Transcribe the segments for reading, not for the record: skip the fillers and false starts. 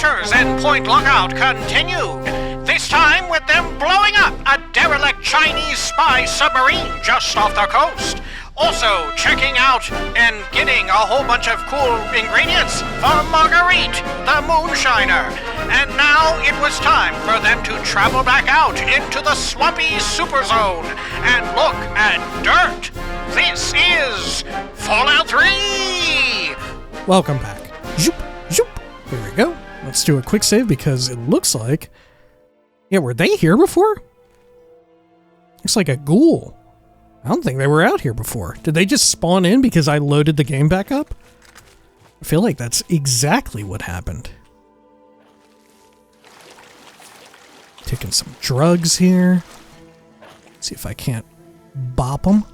adventures in Point Lookout continue, this time with them blowing up a derelict Chinese spy submarine just off the coast. Also checking out and getting a whole bunch of cool ingredients for Marguerite, the moonshiner. And now it was time for them to travel back out into the swampy super zone and look at dirt. This is Fallout 3! Welcome back. Zoop, zoop. Here we go. Let's do a quick save because it looks like... Yeah, were they here before? Looks like a ghoul. I don't think they were out here before. Did they just spawn in because I loaded the game back up? I feel like that's exactly what happened. Taking some drugs here. See if I can't bop them.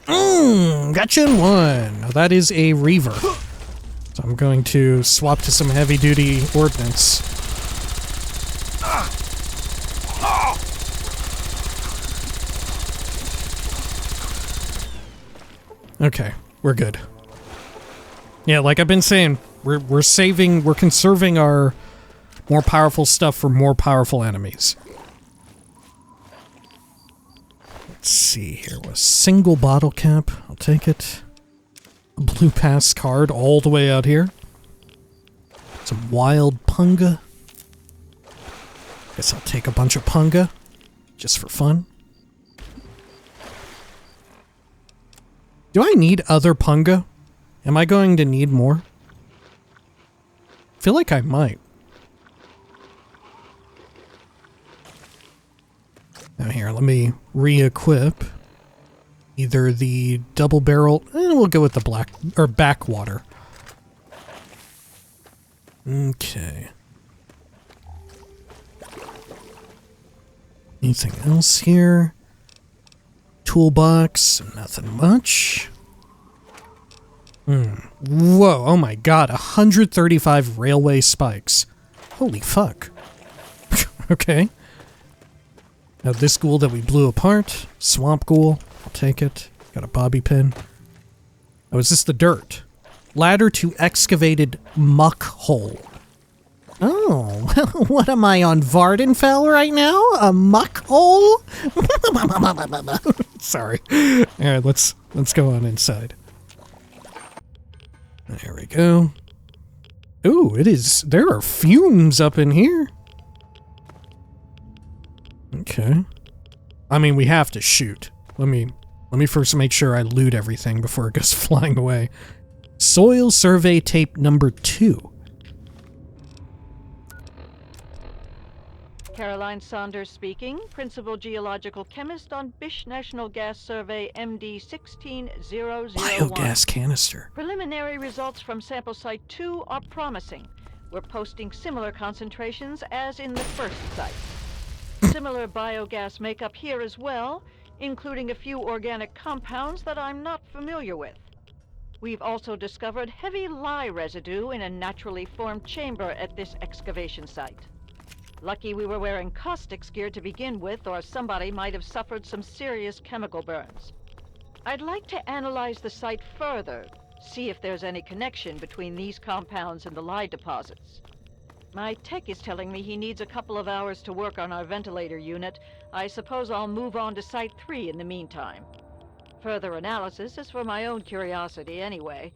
Gotcha in one. Now that is a reaver. So I'm going to swap to some heavy-duty ordnance. Okay, we're good. Yeah, like I've been saying, we're conserving our more powerful stuff for more powerful enemies. Let's see here. A single bottle cap. I'll take it. A blue pass card all the way out here. Some wild punga. Guess I'll take a bunch of punga just for fun. Do I need other punga? Am I going to need more? I feel like I might. Now here, let me re-equip either the double barrel, and we'll go with the backwater. Okay. Anything else here? Toolbox, nothing much. Whoa, oh my god, 135 railway spikes. Holy fuck. Okay. Now this ghoul that we blew apart, swamp ghoul, I'll take it. Got a bobby pin. Oh, is this the dirt? Ladder to excavated muck hole. Oh, what am I on Vardenfell right now? A muck hole? Sorry. Alright, let's go on inside. There we go. Ooh, there are fumes up in here. Okay. I mean, we have to shoot. Let me first make sure I loot everything before it goes flying away. Soil survey tape number 2. Caroline Saunders speaking, Principal Geological Chemist on Bish National Gas Survey MD 16001. Biogas canister. Preliminary results from sample site 2 are promising. We're posting similar concentrations as in the first site. Similar biogas makeup here as well, including a few organic compounds that I'm not familiar with. We've also discovered heavy lye residue in a naturally formed chamber at this excavation site. Lucky we were wearing caustics gear to begin with, or somebody might have suffered some serious chemical burns. I'd like to analyze the site further, see if there's any connection between these compounds and the lye deposits. My tech is telling me he needs a couple of hours to work on our ventilator unit. I suppose I'll move on to Site 3 in the meantime. Further analysis is for my own curiosity anyway.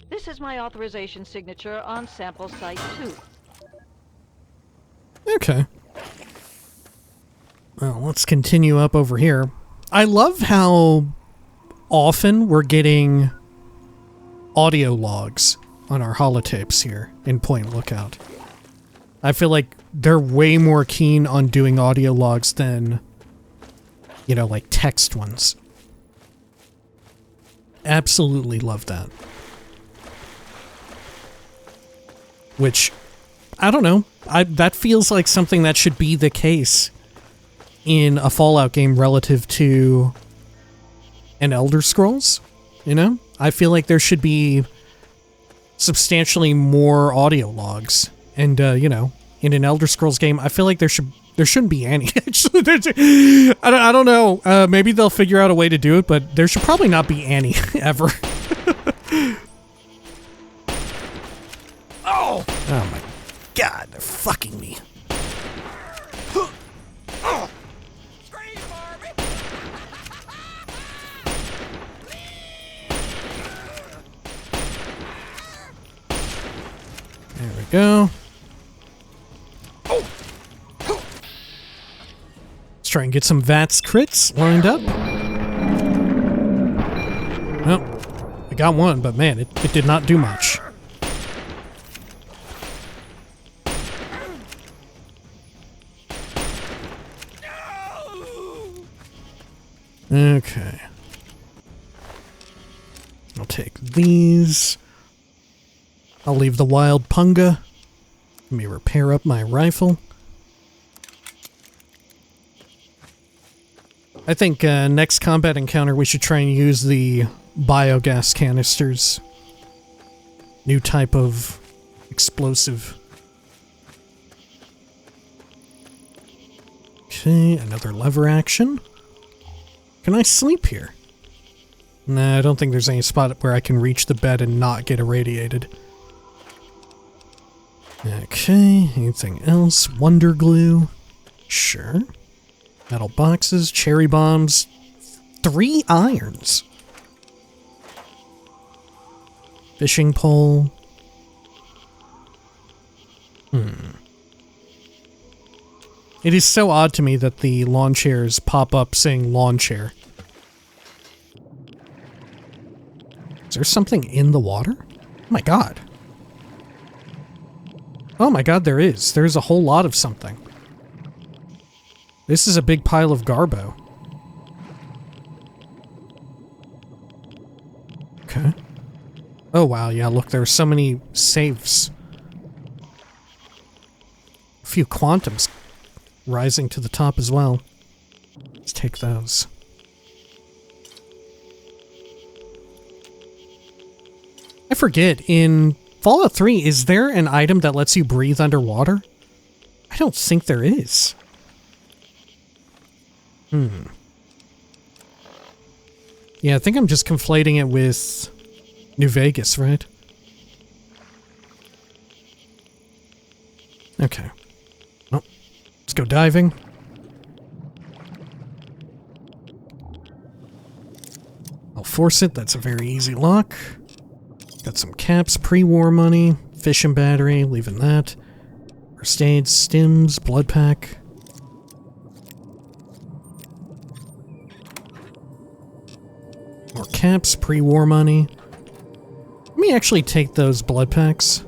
This is my authorization signature on sample Site 2. Okay. Well, let's continue up over here. I love how often we're getting audio logs on our holotapes here in Point Lookout. I feel like they're way more keen on doing audio logs than, like text ones. Absolutely love that. Which, I don't know. That feels like something that should be the case in a Fallout game relative to an Elder Scrolls, I feel like there should be substantially more audio logs. And, in an Elder Scrolls game, I feel like there shouldn't be any. I don't know. Maybe they'll figure out a way to do it, but there should probably not be any, ever. Oh my God, they're fucking me. There we go. Let's try and get some VATS crits lined up. Well, I got one, but man, it did not do much. Okay. I'll take these. I'll leave the wild Punga. Let me repair up my rifle. I think next combat encounter we should try and use the biogas canisters. New type of explosive. Okay, another lever action. Can I sleep here? Nah, I don't think there's any spot where I can reach the bed and not get irradiated. Okay, anything else? Wonder glue? Sure. Metal boxes, cherry bombs, 3 irons. Fishing pole. It is so odd to me that the lawn chairs pop up saying lawn chair. Is there something in the water? Oh my god. Oh my god, there is. There's a whole lot of something. This is a big pile of garbo. Okay. Oh wow, yeah, look, there are so many safes. A few quantums rising to the top as well. Let's take those. I forget, in Fallout 3, is there an item that lets you breathe underwater? I don't think there is. Yeah, I think I'm just conflating it with New Vegas, right? Okay. Well, let's go diving. I'll force it. That's a very easy lock. Got some caps, pre-war money, fishing battery, leaving that. First aid, stims, blood pack. More caps, pre-war money. Let me actually take those blood packs.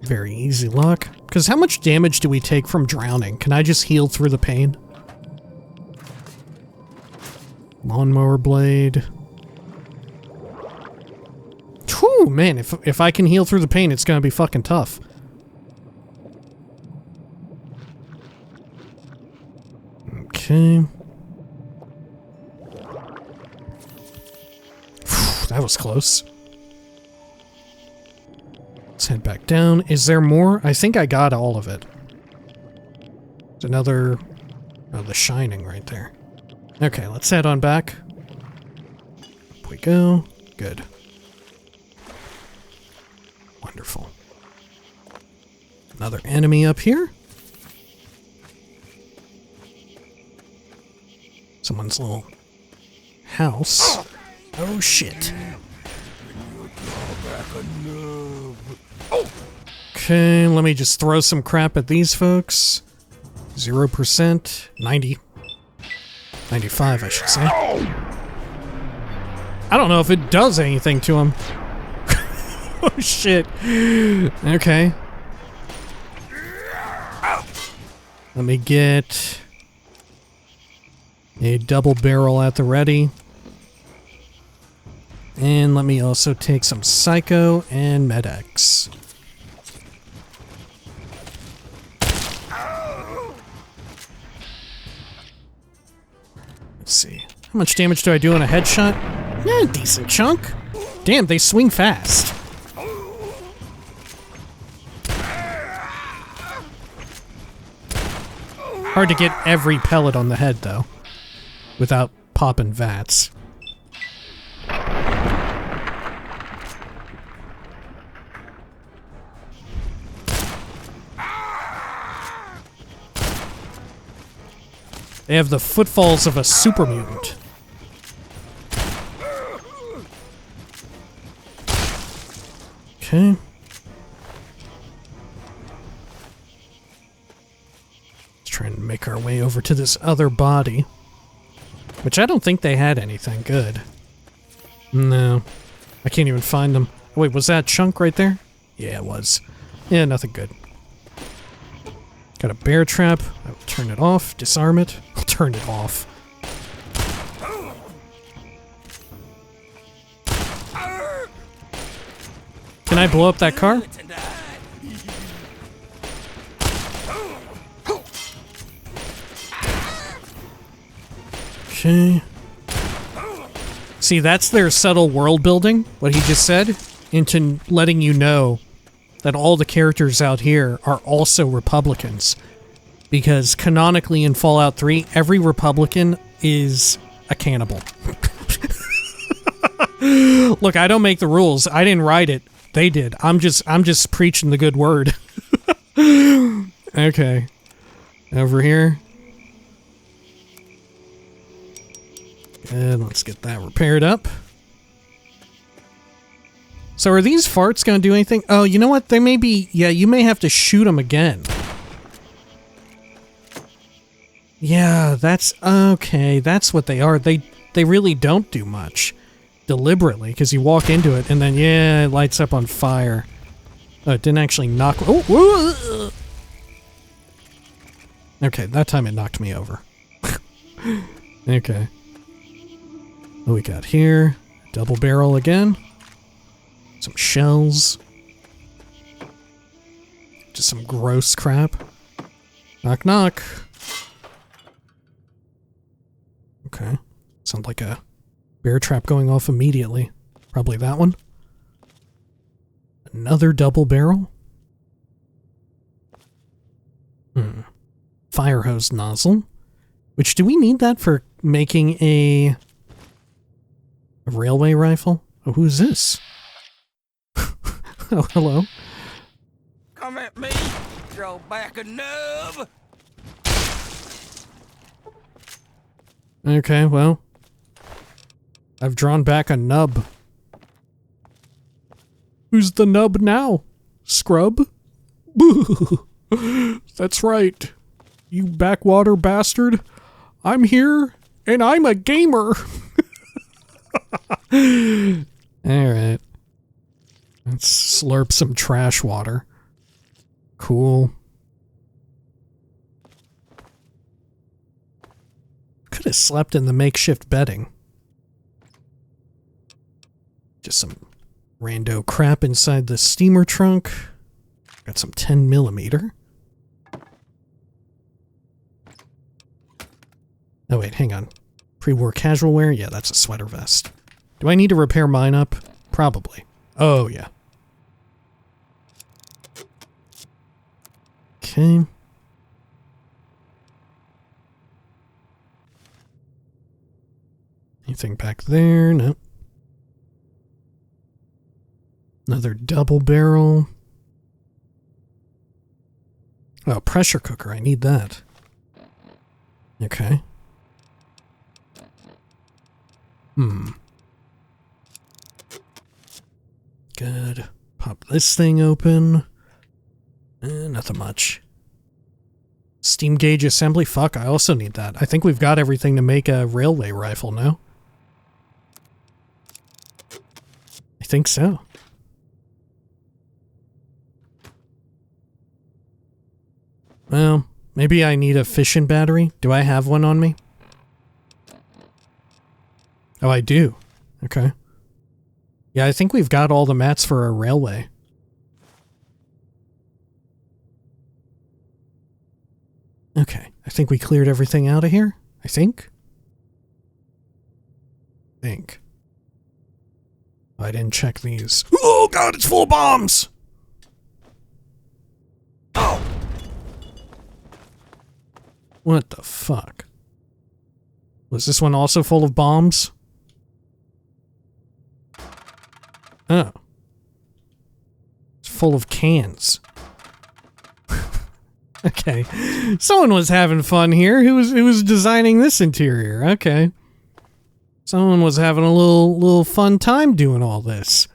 Very easy lock. Because how much damage do we take from drowning? Can I just heal through the pain? Lawnmower blade. Whew, man, if I can heal through the pain, it's gonna be fucking tough. Okay. Whew, that was close. Let's head back down. Is there more? I think I got all of it. There's another... Oh, the Shining right there. Okay, let's head on back. Up we go. Good. Wonderful. Another enemy up here. Someone's little house. Oh shit. Okay, let me just throw some crap at these folks. 0%. 90. 95, I should say. I don't know if it does anything to him. Oh shit. Okay. Let me get a double barrel at the ready. And let me also take some Psycho and Med-X. Let's see. How much damage do I do on a headshot? Eh, decent chunk. Damn, they swing fast. Hard to get every pellet on the head, though, without popping VATS. They have the footfalls of a super mutant. Okay. Let's try and make our way over to this other body. Which I don't think they had anything good. No. I can't even find them. Wait, was that chunk right there? Yeah, it was. Yeah, nothing good. Got a bear trap. I will turn it off. Disarm it. I'll turn it off. Can I blow up that car? Okay. See, that's their subtle world building, what he just said, into letting you know that all the characters out here are also Republicans. Because canonically in Fallout 3, every Republican is a cannibal. Look, I don't make the rules. I didn't write it. They did. I'm just preaching the good word. Okay. Over here. Good, let's get that repaired up. So are these farts gonna do anything? Oh, you know what? They may be... Yeah, you may have to shoot them again. Yeah, that's... Okay, that's what they are. They really don't do much. Deliberately, because you walk into it, and then, yeah, it lights up on fire. Oh, it didn't actually knock... Oh, whoa. Okay, that time it knocked me over. Okay. What we got here? Double barrel again. Some shells. Just some gross crap. Knock, knock. Okay. Sounds like a bear trap going off immediately. Probably that one. Another double barrel. Fire hose nozzle. Which, do we need that for making a railway rifle? Oh, who's this? Oh, hello. Come at me, throw back a nub. Okay, well. I've drawn back a nub. Who's the nub now? Scrub? That's right. You backwater bastard. I'm here, and I'm a gamer. Alright. Let's slurp some trash water. Cool. Could have slept in the makeshift bedding. Just some rando crap inside the steamer trunk. Got some 10mm. Oh wait, hang on. Pre-war casual wear? Yeah, that's a sweater vest. Do I need to repair mine up? Probably. Oh, yeah. Okay. Anything back there? No. Another double barrel. Oh, pressure cooker. I need that. Okay. Good. Pop this thing open. Nothing much. Steam gauge assembly? Fuck, I also need that. I think we've got everything to make a railway rifle now. I think so. Well, maybe I need a fission battery. Do I have one on me? Oh, I do. Okay. Yeah, I think we've got all the mats for a railway. Okay, I think we cleared everything out of here. I think. Oh, I didn't check these. Oh god, it's full of bombs! Oh! What the fuck? Was this one also full of bombs? Oh. It's full of cans. Okay. Someone was having fun here. Who was designing this interior? Okay. Someone was having a little fun time doing all this.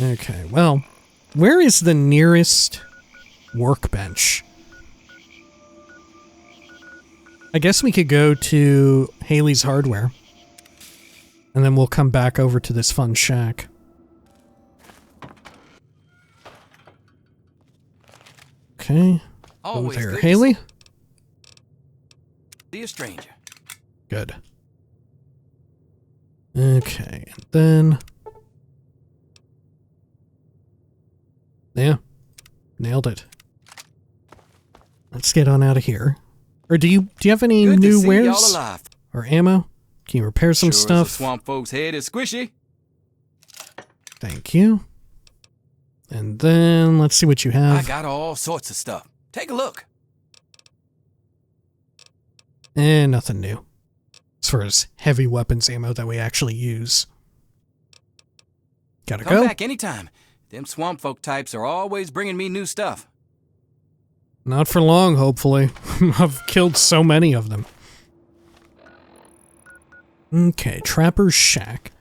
Okay, well, where is the nearest workbench? I guess we could go to Haley's Hardware. And then we'll come back over to this fun shack. Okay. Always there, good Haley. to see a stranger. Good. Okay, and then... Yeah. Nailed it. Let's get on out of here. Or do you have any Good to new see wares? y'all alive. Or ammo? Can you repair some Sure as the stuff? swamp folks' head is squishy. Thank you. And then let's see what you I have. got all sorts of stuff. Take a look. And nothing new. As far as heavy weapons ammo that we actually use. Gotta Come go. back anytime. Them swamp folk types are always bringing me new stuff. Not for long, hopefully. I've killed so many of them. Okay, Trapper's Shack.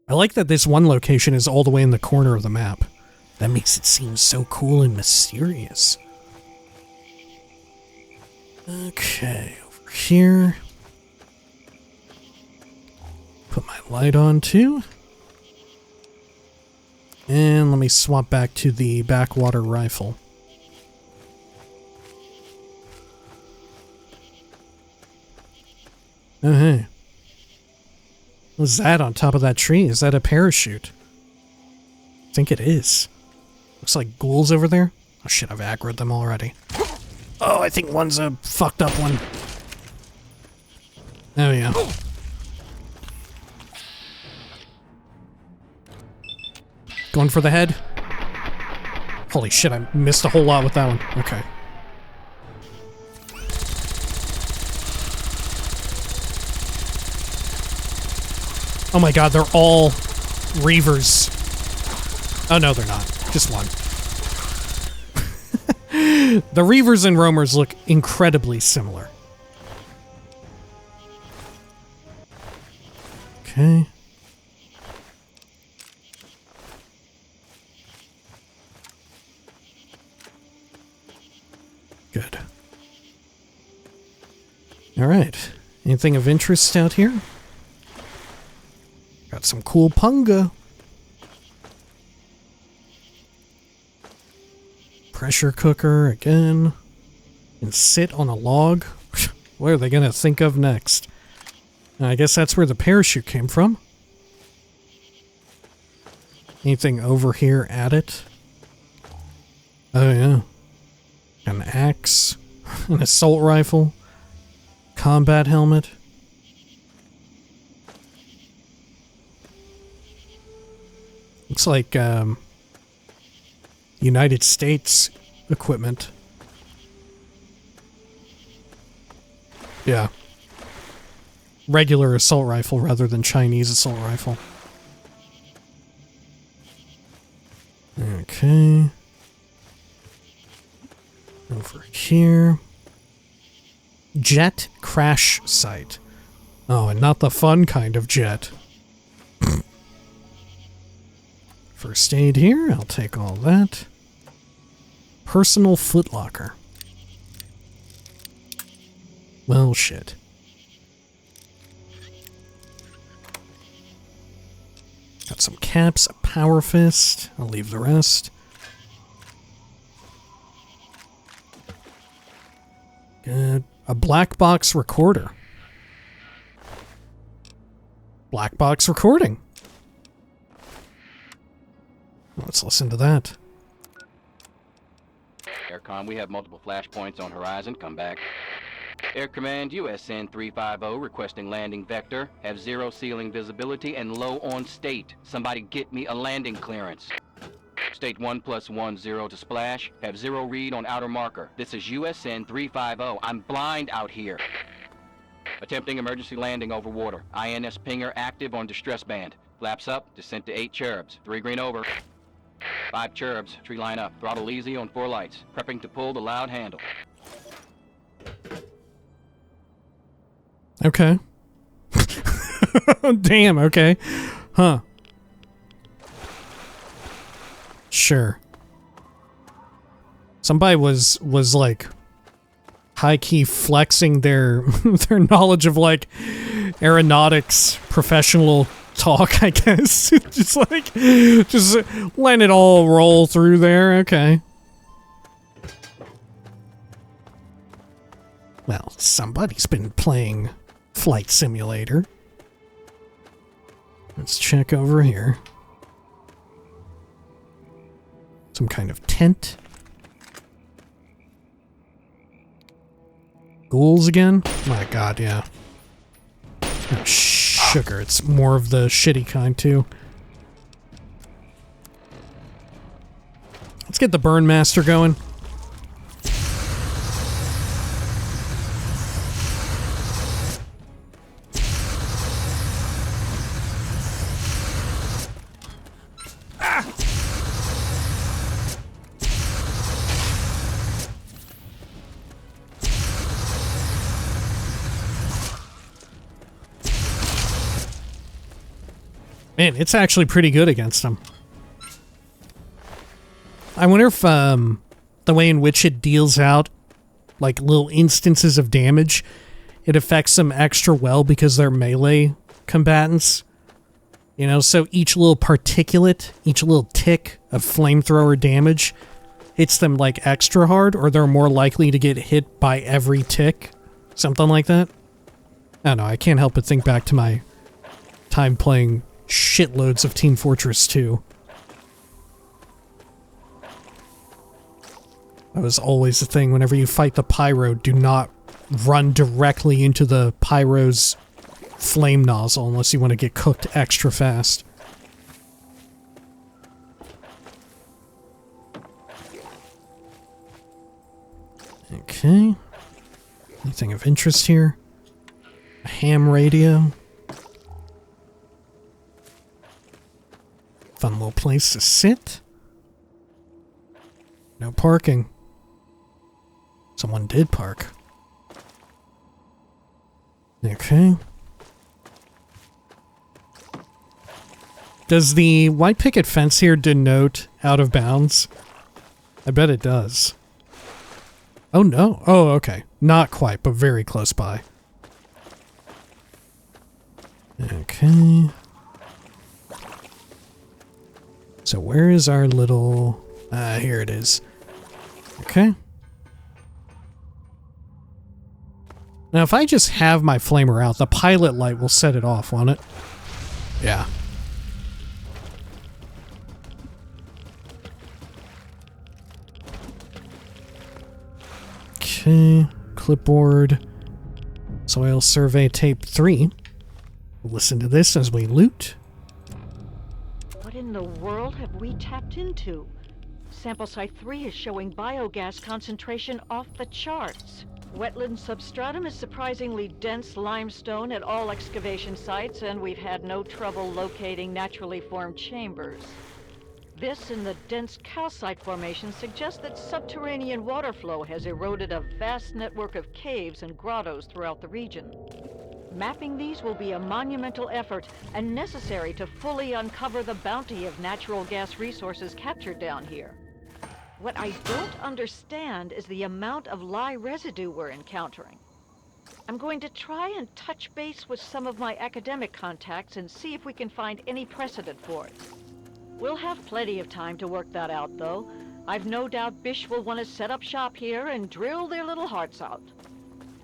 I like that this one location is all the way in the corner of the map. That makes it seem so cool and mysterious. Okay, over here. Put my light on too. And let me swap back to the backwater rifle. Oh, hey. What's that on top of that tree? Is that a parachute? I think it is. Looks like ghouls over there. Oh shit, I've aggroed them already. Oh, I think one's a fucked up one. Oh yeah. Going for the head. Holy shit, I missed a whole lot with that one. Okay. Oh my god, they're all Reavers. Oh no, they're not. Just one. The Reavers and Roamers look incredibly similar. Okay. Good. Alright. Anything of interest out here? Got some cool Punga. Pressure cooker again. And sit on a log. What are they gonna think of next? I guess that's where the parachute came from. Anything over here at it? Oh yeah. An axe. An assault rifle. Combat helmet. Looks like, United States equipment. Yeah. Regular assault rifle rather than Chinese assault rifle. Okay. Over here. Jet crash site. Oh, and not the fun kind of jet. First aid here, I'll take all that. Personal footlocker. Well, shit. Got some caps, a power fist. I'll leave the rest. Good. A black box recorder. Black box recording. Let's listen to that. Aircom, we have multiple flashpoints on horizon. Come back. Air Command, USN 350 requesting landing vector. Have zero ceiling visibility and low on state. Somebody get me a landing clearance. State 1+10 to splash. Have zero read on outer marker. This is USN 350. I'm blind out here. Attempting emergency landing over water. INS pinger active on distress band. Flaps up, descent to 8 cherubs. 3 green over. 5 cherubs, tree line up, throttle easy on 4 lights, prepping to pull the loud handle. Okay. Damn, okay. Huh. Sure. Somebody was like high-key flexing their their knowledge of like aeronautics professional talk, I guess. just letting it all roll through there. Okay. Well, somebody's been playing Flight Simulator. Let's check over here. Some kind of tent. Ghouls again? My god, yeah. Oh, sugar. It's more of the shitty kind, too. Let's get the Burn Master going. Man, it's actually pretty good against them. I wonder if the way in which it deals out like little instances of damage, it affects them extra well because they're melee combatants. You know, so each little particulate, each little tick of flamethrower damage hits them like extra hard, or they're more likely to get hit by every tick. Something like that. I don't know, I can't help but think back to my time playing shitloads of Team Fortress 2. That was always the thing. Whenever you fight the pyro, do not run directly into the pyro's flame nozzle unless you want to get cooked extra fast. Okay. Anything of interest here? A ham radio. Fun little place to sit. No parking. Someone did park. Okay. Does the white picket fence here denote out of bounds? I bet it does. Oh no. Oh, okay. Not quite, but very close by. Okay. So where is our little... here it is. Okay. Now if I just have my flamer out, the pilot light will set it off, won't it? Yeah. Okay. Clipboard. Soil survey tape 3. Listen to this as we loot. What in the world have we tapped into? Sample site 3 is showing biogas concentration off the charts. Wetland substratum is surprisingly dense limestone at all excavation sites, and we've had no trouble locating naturally formed chambers. This and the dense calcite formation suggests that subterranean water flow has eroded a vast network of caves and grottos throughout the region. Mapping these will be a monumental effort and necessary to fully uncover the bounty of natural gas resources captured down here. What I don't understand is the amount of lye residue we're encountering. I'm going to try and touch base with some of my academic contacts and see if we can find any precedent for it. We'll have plenty of time to work that out, though. I've no doubt Bish will want to set up shop here and drill their little hearts out.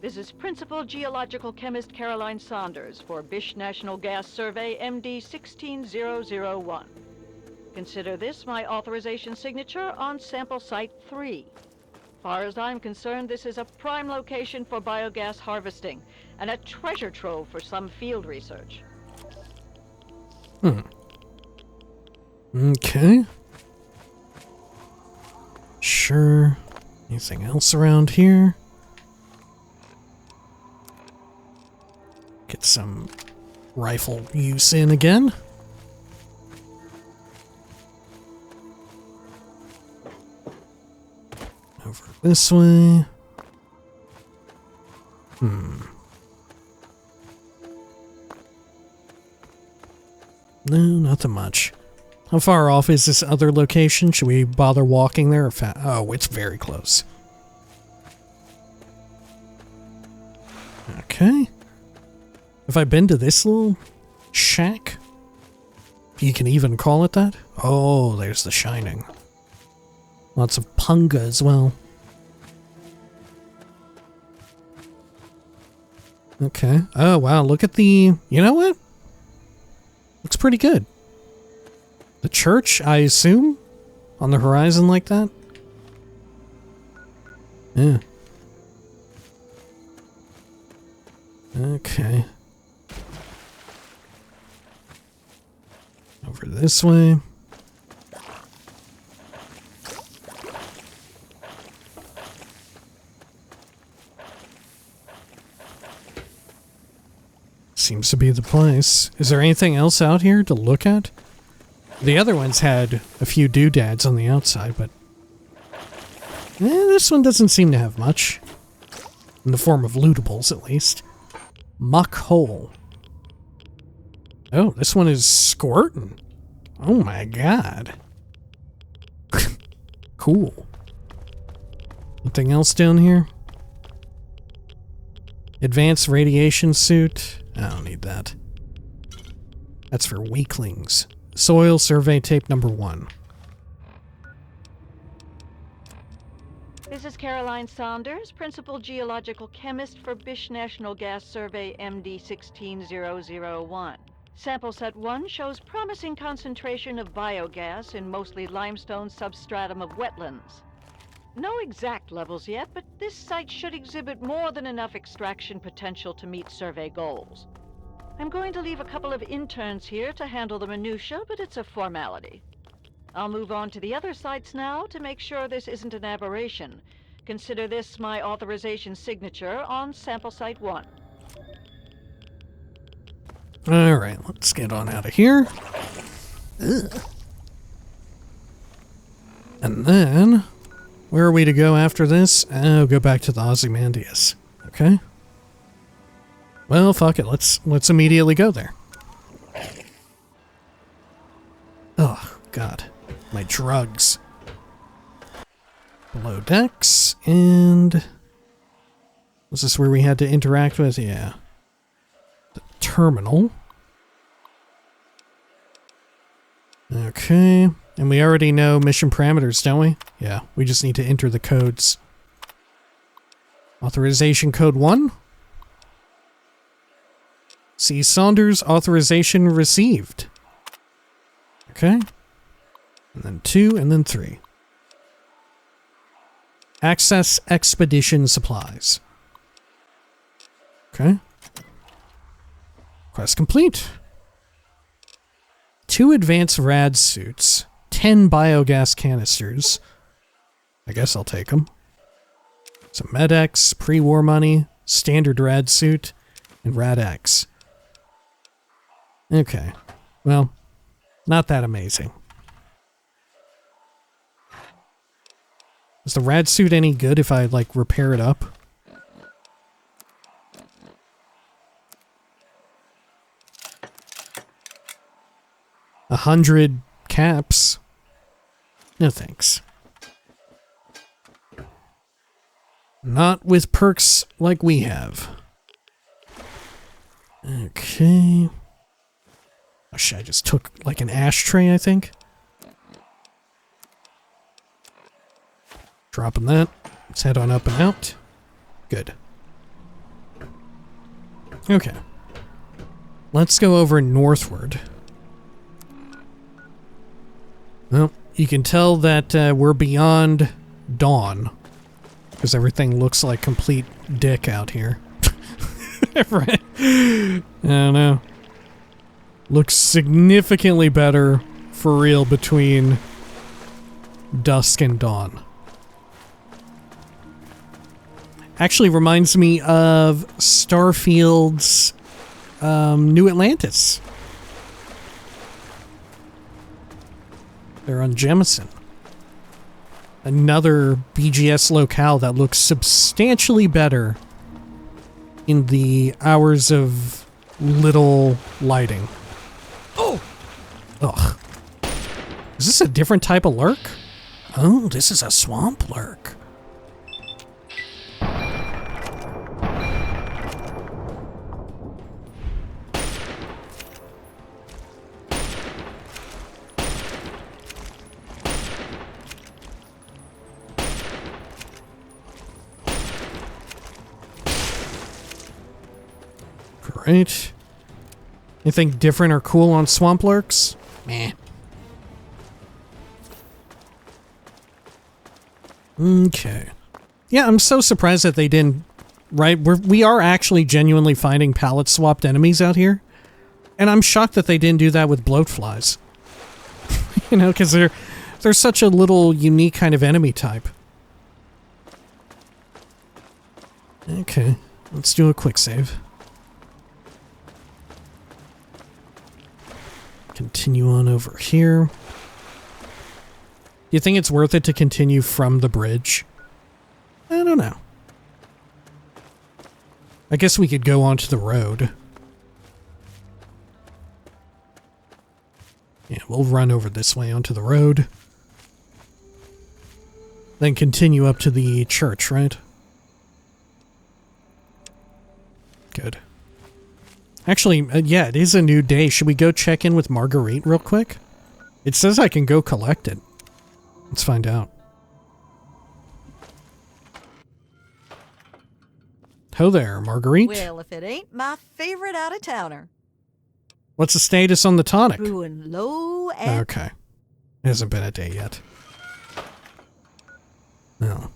This is Principal Geological Chemist Caroline Saunders for Bish National Gas Survey MD 16001. Consider this my authorization signature on sample site 3. Far as I'm concerned, this is a prime location for biogas harvesting and a treasure trove for some field research. Okay. Sure. Anything else around here? Get some rifle use in again. This way. No, nothing much. How far off is this other location? Should we bother walking there? Or oh, it's very close. Okay. Have I been to this little shack? If you can even call it that. Oh, there's the Shining. Lots of Punga as well. Okay. Oh, wow. Look at the... You know what? Looks pretty good. The church, I assume? On the horizon like that? Yeah. Okay. Over this way. Seems to be the place. Is there anything else out here to look at? The other ones had a few doodads on the outside, but... this one doesn't seem to have much. In the form of lootables, at least. Muck hole. Oh, this one is squirting. Oh my god. Cool. Anything else down here? Advanced radiation suit. I don't need that. That's for weaklings. Soil survey tape number 1. This is Caroline Saunders, Principal Geological Chemist for Bish National Gas Survey MD 16001. Sample set 1 shows promising concentration of biogas in mostly limestone substratum of wetlands. No exact levels yet, but this site should exhibit more than enough extraction potential to meet survey goals. I'm going to leave a couple of interns here to handle the minutiae, but it's a formality. I'll move on to the other sites now to make sure this isn't an aberration. Consider this my authorization signature on sample site 1. Alright, let's get on out of here. Ugh. And then, where are we to go after this? Oh, go back to the Ozymandias. Okay. Well, fuck it. Let's immediately go there. Oh, God. My drugs. Below decks, and... Was this where we had to interact with? Yeah. The terminal. Okay. And we already know mission parameters, don't we? Yeah, we just need to enter the codes. Authorization code 1. C. Saunders, authorization received. Okay. And then 2, and then 3. Access expedition supplies. Okay. Quest complete. 2 advanced rad suits. 10 biogas canisters. I guess I'll take them. Some Med-X, pre-war money, standard rad suit, and Rad-X. Okay. Well, not that amazing. Is the rad suit any good if I, like, repair it up? A 100 caps? No thanks. Not with perks like we have. Okay. Oh shit, I just took like an ashtray, I think. Dropping that. Let's head on up and out. Good. Okay. Let's go over northward. Well, you can tell that we're beyond dawn. Because everything looks like complete dick out here. Right? I don't know. Looks significantly better for real between dusk and dawn. Actually reminds me of Starfield's New Atlantis. They're on Jemison. Another BGS locale that looks substantially better in the hours of little lighting. Oh! Ugh. Is this a different type of lurk? Oh, this is a swamp lurk. Great. Anything different or cool on swamp lurks? Meh. Okay. Yeah, I'm so surprised that they didn't... Right, we are actually genuinely finding palette-swapped enemies out here. And I'm shocked that they didn't do that with bloatflies. You know, because they're such a little unique kind of enemy type. Okay, let's do a quick save. Continue on over here. You think it's worth it to continue from the bridge? I don't know. I guess we could go onto the road. Yeah, we'll run over this way onto the road. Then continue up to the church, right? Good. Actually, yeah, it is a new day. Should we go check in with Marguerite real quick? It says I can go collect it. Let's find out. Ho there, Marguerite. Well, if it ain't my favorite out-of-towner. What's the status on the tonic? Brewing low and... Okay. It hasn't been a day yet. No.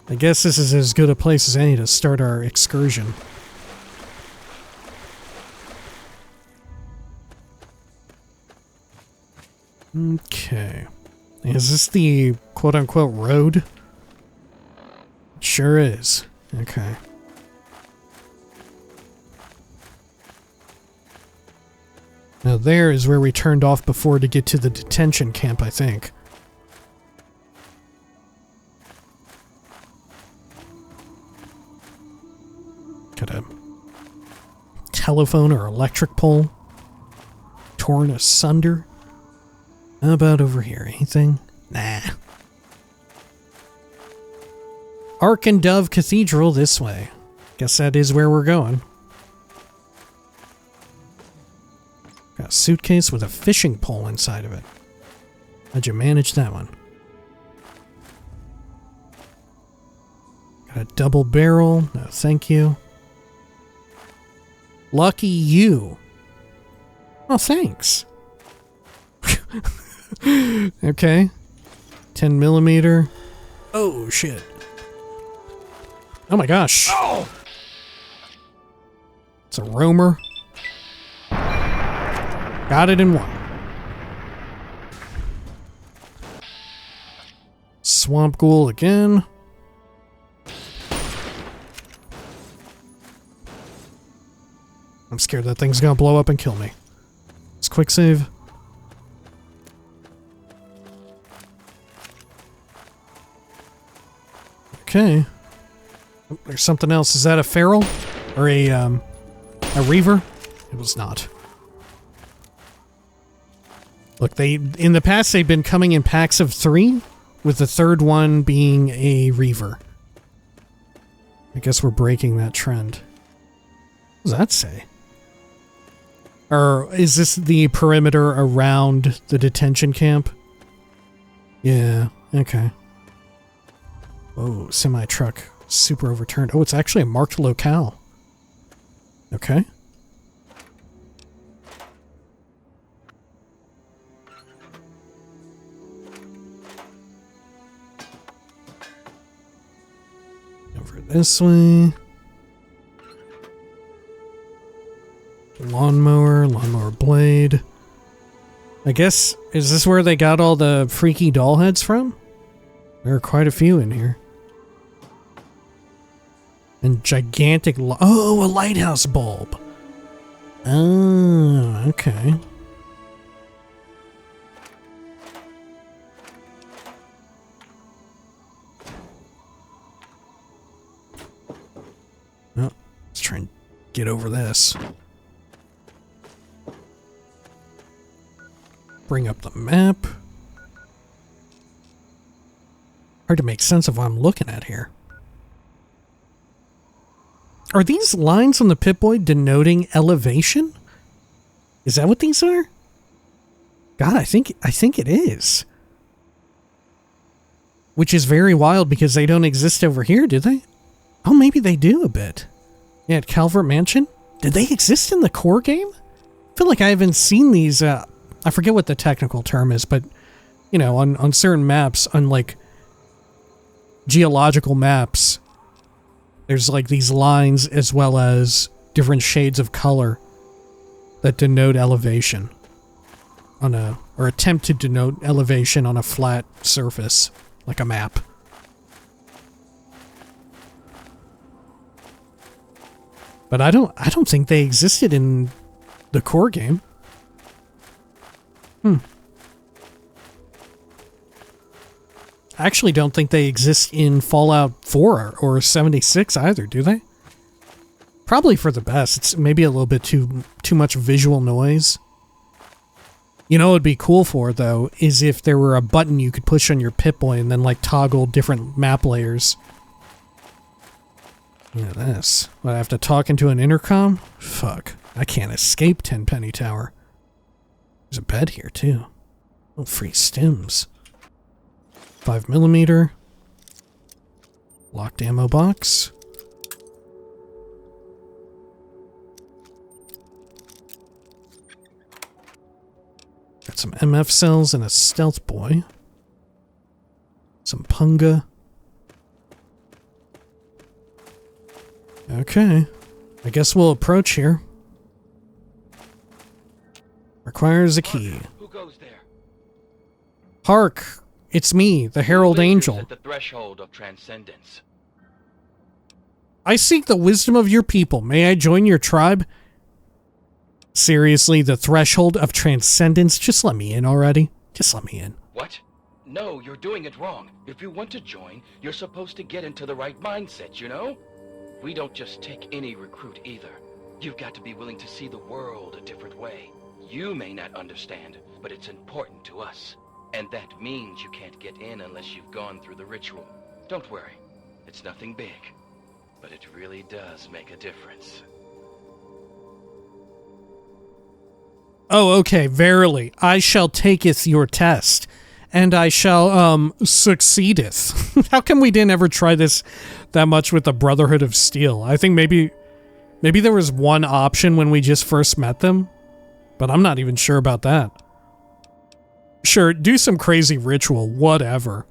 I guess this is as good a place as any to start our excursion. Okay. Is this the quote-unquote road? It sure is. Okay. Now there is where we turned off before to get to the detention camp, I think. Got a telephone or electric pole torn asunder. How about over here? Anything? Nah. Ark and Dove Cathedral this way. Guess that is where we're going. Got a suitcase with a fishing pole inside of it. How'd you manage that one? Got a double barrel. No, thank you. Lucky you. Oh, thanks. Okay. 10 millimeter. Oh, shit. Oh my gosh. Oh! It's a roamer. Got it in one. Swamp ghoul again. I'm scared that thing's gonna blow up and kill me. Let's quick save. Okay. Oh, there's something else. Is that a feral? Or a reaver? It was not. Look, in the past they've been coming in packs of 3, with the third one being a reaver. I guess we're breaking that trend. What does that say? Or is this the perimeter around the detention camp? Yeah, okay. Whoa, semi-truck. Super overturned. Oh, it's actually a marked locale. Okay. Over this way. Lawnmower blade. I guess, is this where they got all the freaky doll heads from? There are quite a few in here. And gigantic... Oh, a lighthouse bulb. Oh, okay. get over this. Bring up the map. Hard to make sense of what I'm looking at here. Are these lines on the Pip-Boy denoting elevation? Is that what these are? God, I think it is. Which is very wild because they don't exist over here, do they? Oh, maybe they do a bit. Yeah, at Calvert Mansion? Did they exist in the core game? I feel like I haven't seen these, I forget what the technical term is, but, you know, on certain maps, on, like, geological maps, there's, like, these lines as well as different shades of color that denote elevation on a, or attempt to denote elevation on a flat surface, like a map. But I don't think they existed in the core game. I actually don't think they exist in Fallout 4 or 76 either, do they? Probably for the best. It's maybe a little bit too much visual noise. You know what would be cool for, though, is if there were a button you could push on your Pip-Boy and then, like, toggle different map layers. Look at this. What, I have to talk into an intercom? Fuck. I can't escape Tenpenny Tower. There's a bed here, too. Oh, free stims. 5mm. Locked ammo box. Got some MF cells and a stealth boy. Some Punga. Okay. I guess we'll approach here. Requires a key. Who goes there? Hark! It's me, the Herald Angel. At the threshold of transcendence. I seek the wisdom of your people. May I join your tribe? Seriously, the threshold of transcendence? Just let me in already. Just let me in. What? No, you're doing it wrong. If you want to join, you're supposed to get into the right mindset, you know? We don't just take any recruit either. You've got to be willing to see the world a different way. You may not understand, but it's important to us. And that means you can't get in unless you've gone through the ritual. Don't worry, it's nothing big, but it really does make a difference. Oh, okay, verily, I shall taketh your test, and I shall, succeedeth. How come we didn't ever try this that much with the Brotherhood of Steel? I think maybe there was one option when we just first met them, but I'm not even sure about that. Sure, do some crazy ritual, whatever.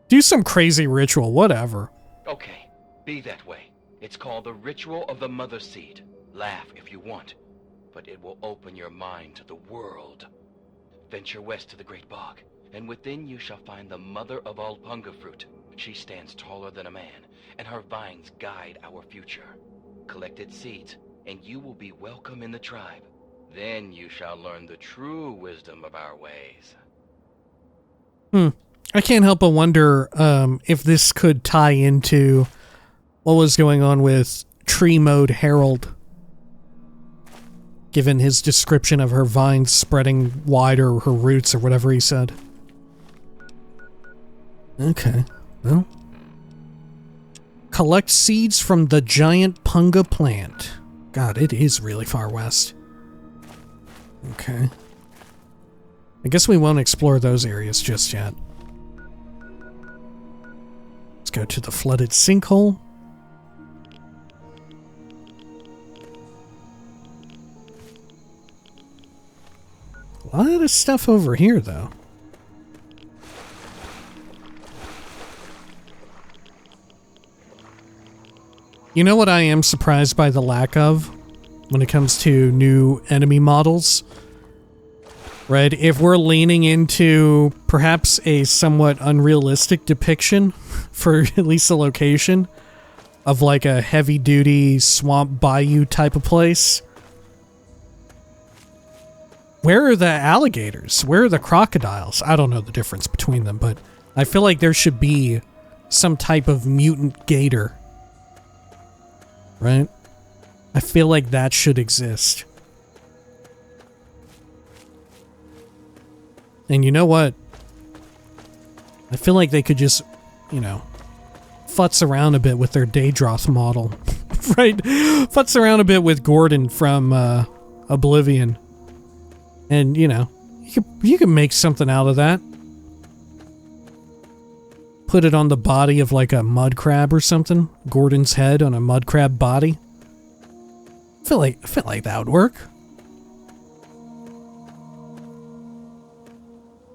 Do some crazy ritual, whatever. Okay, be that way. It's called the Ritual of the Mother Seed. Laugh if you want, but it will open your mind to the world. Venture west to the Great Bog, and within you shall find the mother of all Punga fruit. She stands taller than a man, and her vines guide our future. Collect its seeds, and you will be welcome in the tribe. Then you shall learn the true wisdom of our ways. I can't help but wonder if this could tie into what was going on with Tree Mode Harold, given his description of her vines spreading wide, or her roots, or whatever he said. Okay, well. Collect seeds from the giant Punga plant. God, it is really far west. Okay. I guess we won't explore those areas just yet. Let's go to the flooded sinkhole. A lot of stuff over here, though. You know what I am surprised by the lack of when it comes to new enemy models? Right? If we're leaning into perhaps a somewhat unrealistic depiction for at least the location of like a heavy-duty swamp bayou type of place, where are the alligators? Where are the crocodiles? I don't know the difference between them, but I feel like there should be some type of mutant gator. Right? I feel like that should exist. And you know what? I feel like they could just, futz around a bit with their Daedroth model. Right? Futz around a bit with Gordon from Oblivion. And, you can make something out of that. Put it on the body of like a mud crab or something. Gordon's head on a mud crab body. I feel like that would work.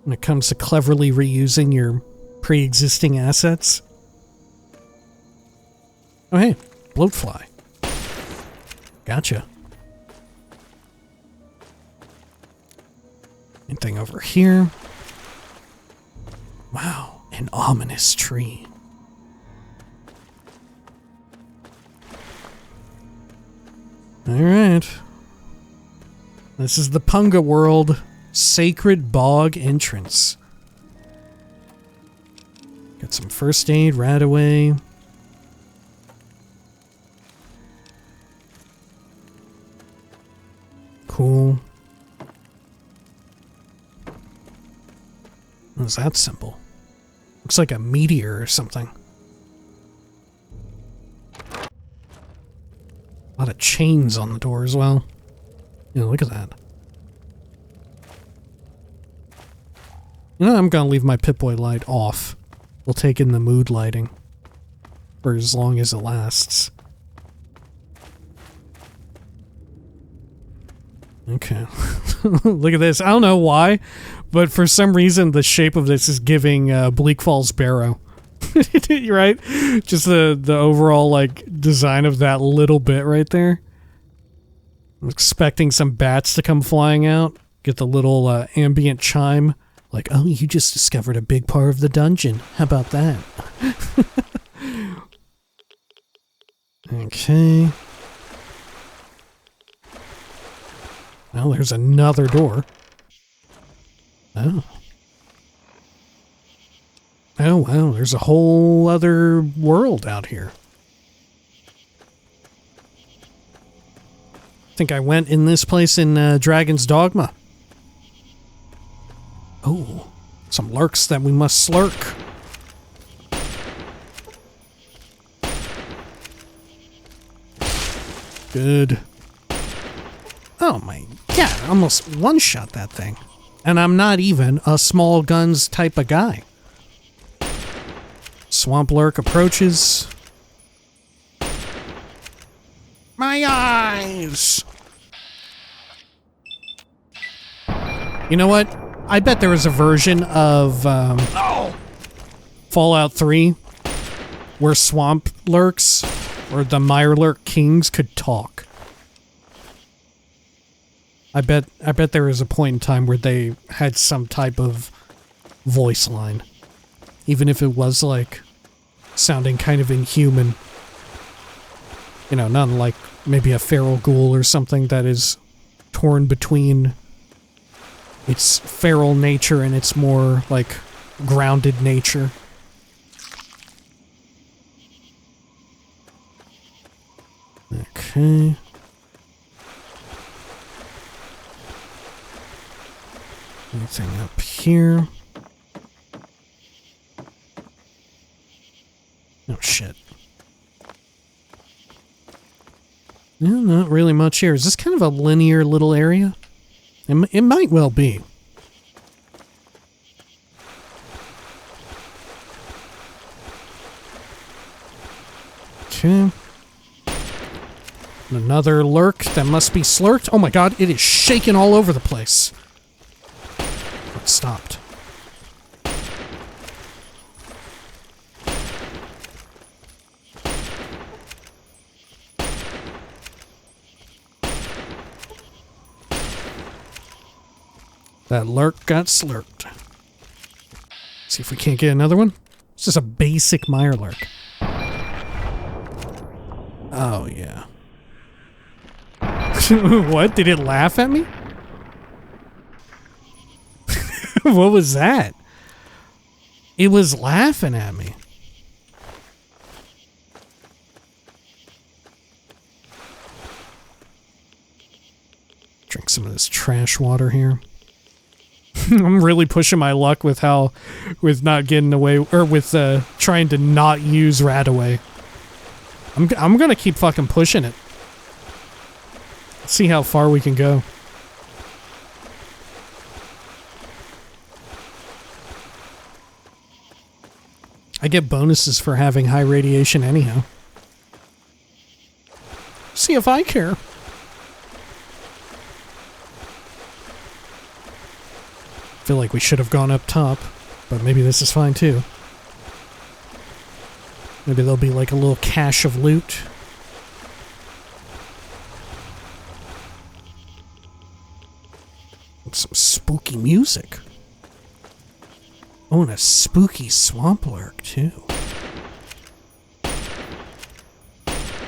When it comes to cleverly reusing your pre-existing assets. Oh hey, bloatfly. Gotcha. Anything over here? Wow, an ominous tree. Alright. This is the Punga world. Sacred Bog entrance. Got some first aid right away. Cool. What's that symbol? Looks like a meteor or something. A lot of chains on the door as well. Yeah, look at that. I'm gonna leave my Pip-Boy light off. We'll take in the mood lighting for as long as it lasts. Okay. Look at this. I don't know why, but for some reason the shape of this is giving Bleak Falls Barrow. Right? Just the overall design of that little bit right there. I'm expecting some bats to come flying out. Get the little ambient chime. Like, oh, you just discovered a big part of the dungeon. How about that? Okay. Well, there's another door. Oh. Oh, wow, there's a whole other world out here. I think I went in this place in Dragon's Dogma. Oh, some lurks that we must slurk. Good. Oh my god, I almost one-shot that thing. And I'm not even a small guns type of guy. Swamp lurk approaches. My eyes! You know what? I bet there was a version of Fallout 3 where swamp lurks or the Mirelurk Kings could talk. I bet there was a point in time where they had some type of voice line. Even if it was sounding kind of inhuman. Not like maybe a feral ghoul or something that is torn between its feral nature and its more grounded nature. Okay. Anything up here? Oh shit. Yeah, not really much here. Is this kind of a linear little area? It might well be. Okay. Another lurk that must be slurked. Oh my god, it is shaking all over the place. It stopped. That lurk got slurked. See if we can't get another one. It's just a basic Mirelurk. Oh, yeah. What? Did it laugh at me? What was that? It was laughing at me. Drink some of this trash water here. I'm really pushing my luck with not getting away, or with trying to not use Radaway. I'm gonna keep fucking pushing it. See how far we can go. I get bonuses for having high radiation anyhow. See if I care. Feel like we should have gone up top, but maybe this is fine too. Maybe there'll be like a little cache of loot. Some spooky music. Oh, and a spooky swamp lurk too.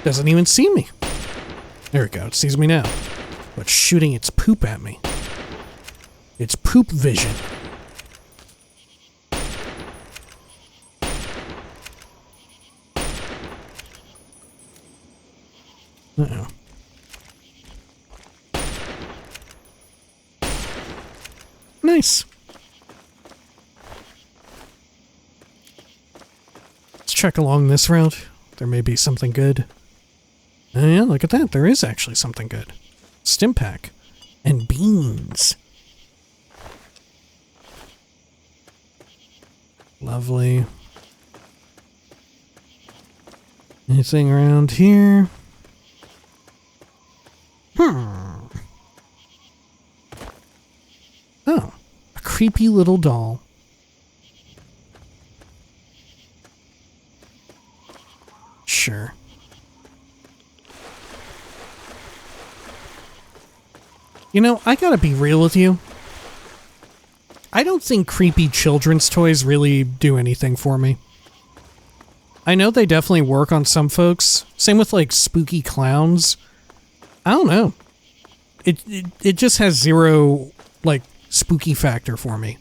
Doesn't even see me. There we go, it sees me now. But it's shooting its poop at me. It's poop vision. Uh-oh. Nice. Let's check along this route. There may be something good. Oh yeah, look at that. There is actually something good. Stim pack. And beans. Lovely. Anything around here? Oh, a creepy little doll. Sure. You know, I gotta be real with you. I don't think creepy children's toys really do anything for me. I know they definitely work on some folks. Same with like spooky clowns. I don't know. It just has zero like spooky factor for me.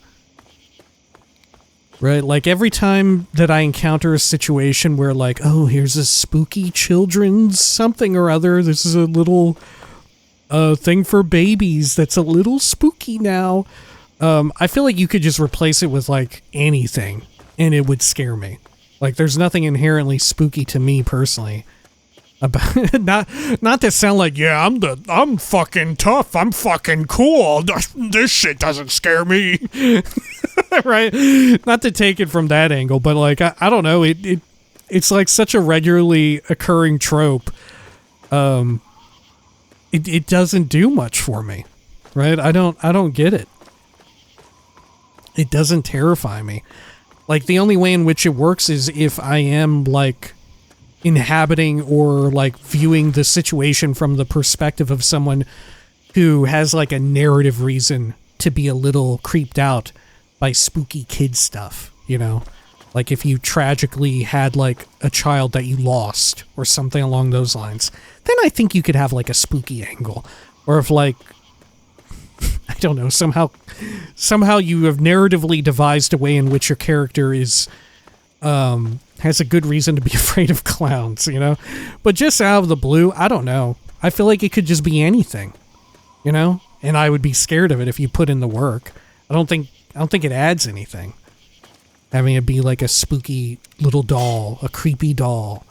Right? Like every time that I encounter a situation where like, oh, here's a spooky children's something or other. This is a little thing for babies that's a little spooky now. I feel like you could just replace it with like anything and it would scare me. Like there's nothing inherently spooky to me personally about not to sound like, yeah, I'm fucking tough. I'm fucking cool. This shit doesn't scare me. Right? Not to take it from that angle, but like I don't know, it's like such a regularly occurring trope. It doesn't do much for me. Right? I don't get it. It doesn't terrify me. Like, the only way in which it works is if I am, like, inhabiting or, like, viewing the situation from the perspective of someone who has, like, a narrative reason to be a little creeped out by spooky kid stuff, you know? Like, if you tragically had, like, a child that you lost or something along those lines, then I think you could have, like, a spooky angle. Or if, like, I don't know, somehow you have narratively devised a way in which your character is has a good reason to be afraid of clowns, you know? But just out of the blue, I don't know. I feel like it could just be anything, you know? And I would be scared of it if you put in the work. I don't think it adds anything. Having it be like a spooky little doll, a creepy doll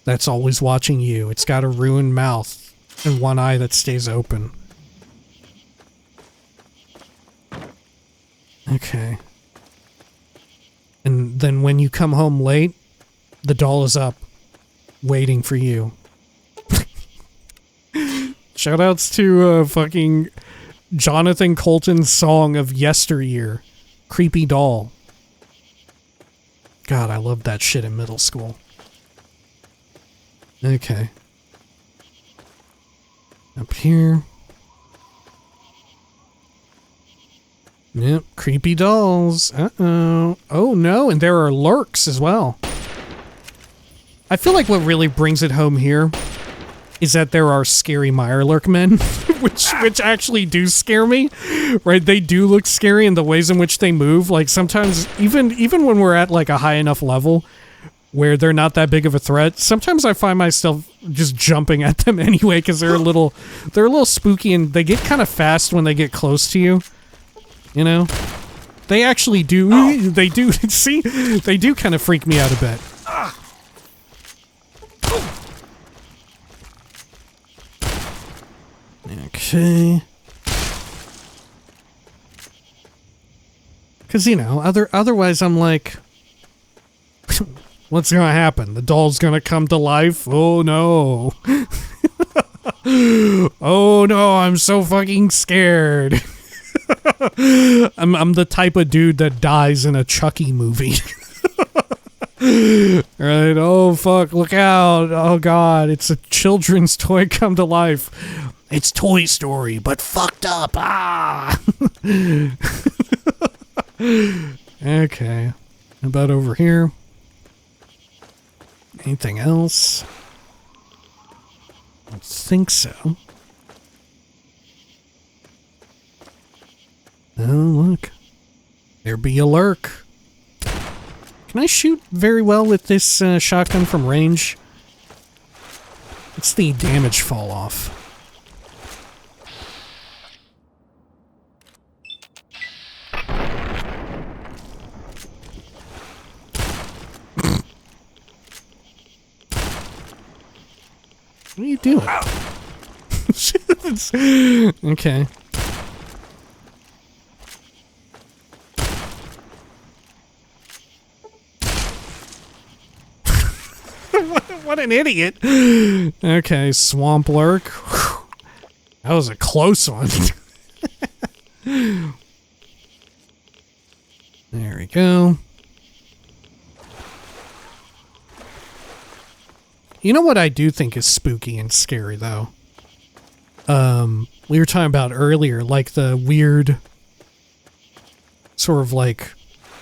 that's always watching you. It's got a ruined mouth and one eye that stays open. Okay. And then when you come home late, the doll is up, waiting for you. Shoutouts to fucking Jonathan Colton's song of yesteryear. Creepy Doll. God, I loved that shit in middle school. Okay. Up here. Yep, creepy dolls. Uh-oh. Oh no, and there are lurks as well. I feel like what really brings it home here is that there are scary Mirelurk men, which actually do scare me, right? They do look scary in the ways in which they move. Like sometimes, even when we're at like a high enough level, where they're not that big of a threat, sometimes I find myself just jumping at them anyway because they're a little spooky and they get kind of fast when they get close to you. You know, they actually do. Oh. They do. See, they do kind of freak me out a bit. Okay. Because, you know, otherwise I'm like, what's going to happen? The doll's going to come to life? Oh, no. Oh, no, I'm so fucking scared. I'm the type of dude that dies in a Chucky movie. Right? Oh, fuck, look out. Oh, God, it's a children's toy come to life. It's Toy Story, but fucked up. Ah! Okay. How about over here? Anything else? I don't think so. Oh, look. There be a lurk. Can I shoot very well with this shotgun from range? It's the damage fall off. What are you doing? Okay. What an idiot. Okay, swamp lurk. Whew. That was a close one. There we go. You know what I do think is spooky and scary, though? We were talking about earlier, like the weird sort of like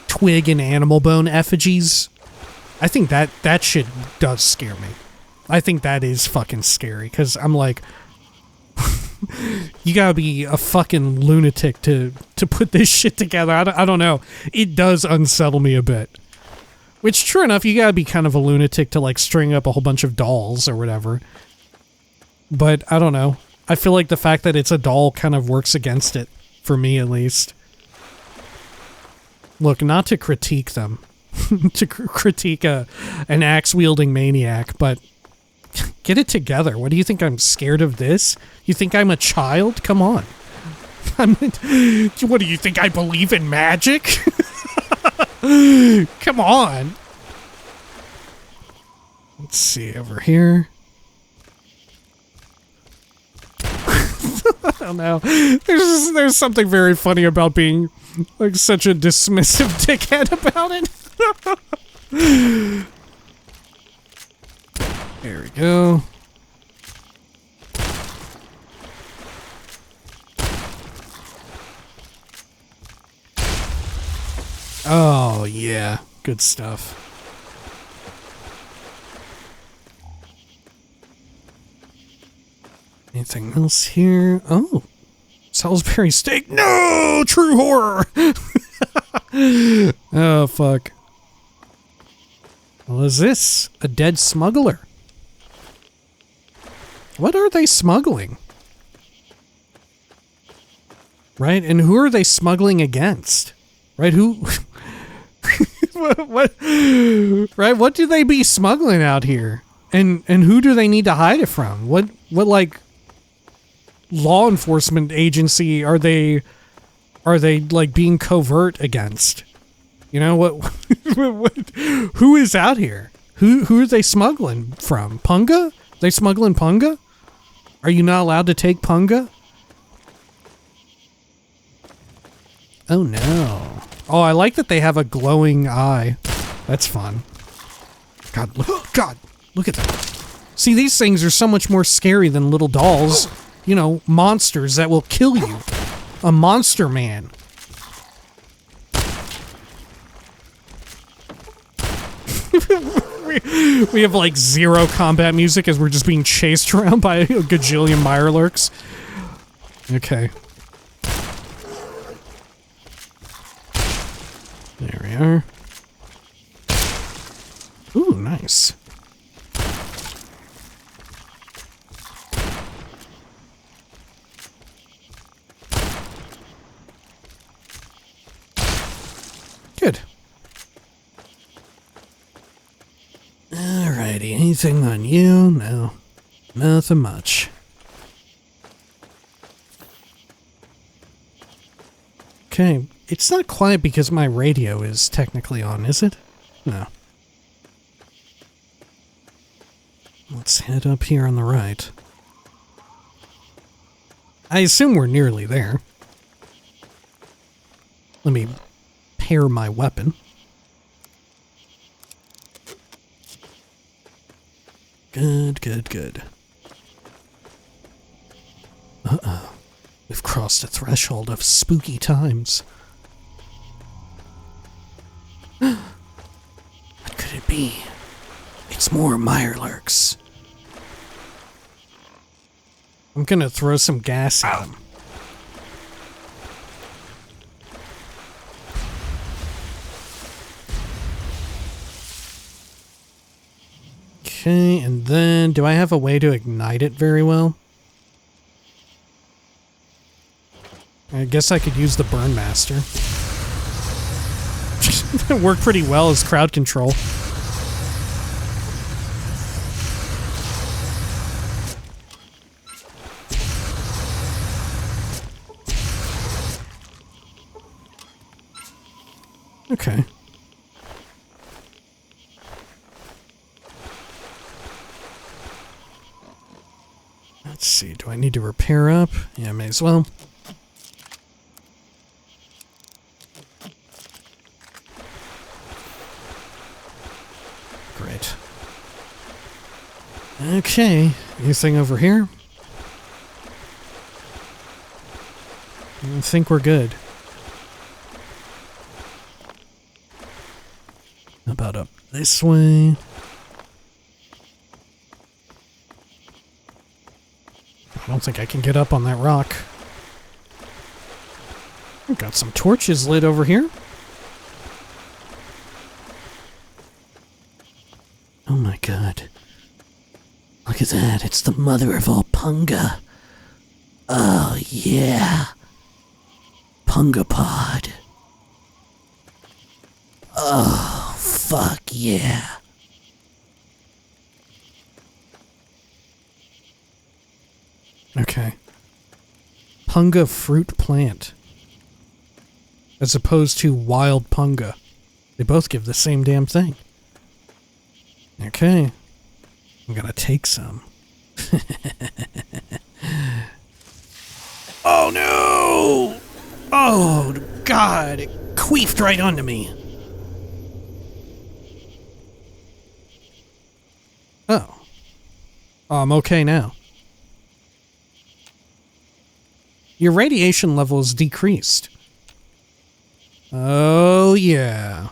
twig and animal bone effigies. I think that shit does scare me. I think that is fucking scary, because I'm like, you gotta be a fucking lunatic to put this shit together. I don't know. It does unsettle me a bit. Which, true enough, you gotta be kind of a lunatic to, like, string up a whole bunch of dolls or whatever. But, I don't know. I feel like the fact that it's a doll kind of works against it, for me at least. Look, not to critique them. To critique an axe-wielding maniac, but get it together. What do you think, I'm scared of this? You think I'm a child? Come on. What do you think, I believe in magic? Come on. Let's see over here. I don't know. There's something very funny about being like such a dismissive dickhead about it. There we go. Oh, yeah. Good stuff. Anything else here? Oh. Salisbury steak. No! True horror! Oh, fuck. What is this? A dead smuggler. What are they smuggling? Right? And who are they smuggling against? Right? Who... what? Right? What do they be smuggling out here? And who do they need to hide it from? What like law enforcement agency are they like being covert against? You know what? Who is out here? Who are they smuggling from? Punga? They smuggling Punga? Are you not allowed to take Punga? Oh no. Oh, I like that they have a glowing eye. That's fun. God, look at that. See, these things are so much more scary than little dolls. You know, monsters that will kill you. A monster man. we have like zero combat music as we're just being chased around by a gajillion mirelurks. Okay. There we are. Ooh, nice. Good. Alrighty, anything on you? No. Nothing much. Okay, it's not quiet because my radio is technically on, is it? No. Let's head up here on the right. I assume we're nearly there. Let me pair my weapon. Good, good, good. Uh-oh. We've crossed a threshold of spooky times. What could it be? It's more Mirelurks. I'm gonna throw some gas at him. Okay, and then do I have a way to ignite it very well? I guess I could use the Burn Master. It worked pretty well as crowd control. Okay. Let's see, do I need to repair up? Yeah, may as well. Great. Okay, anything over here? I think we're good. How about up this way? I don't think I can get up on that rock. We've got some torches lit over here. Oh my god. Look at that, it's the mother of all Punga. Oh yeah. Punga pod. Oh, fuck yeah. Okay. Punga fruit plant. As opposed to wild punga. They both give the same damn thing. Okay. I'm gonna take some. Oh no! Oh god! It queefed right onto me. Oh. I'm okay now. Your radiation level is decreased. Oh, yeah.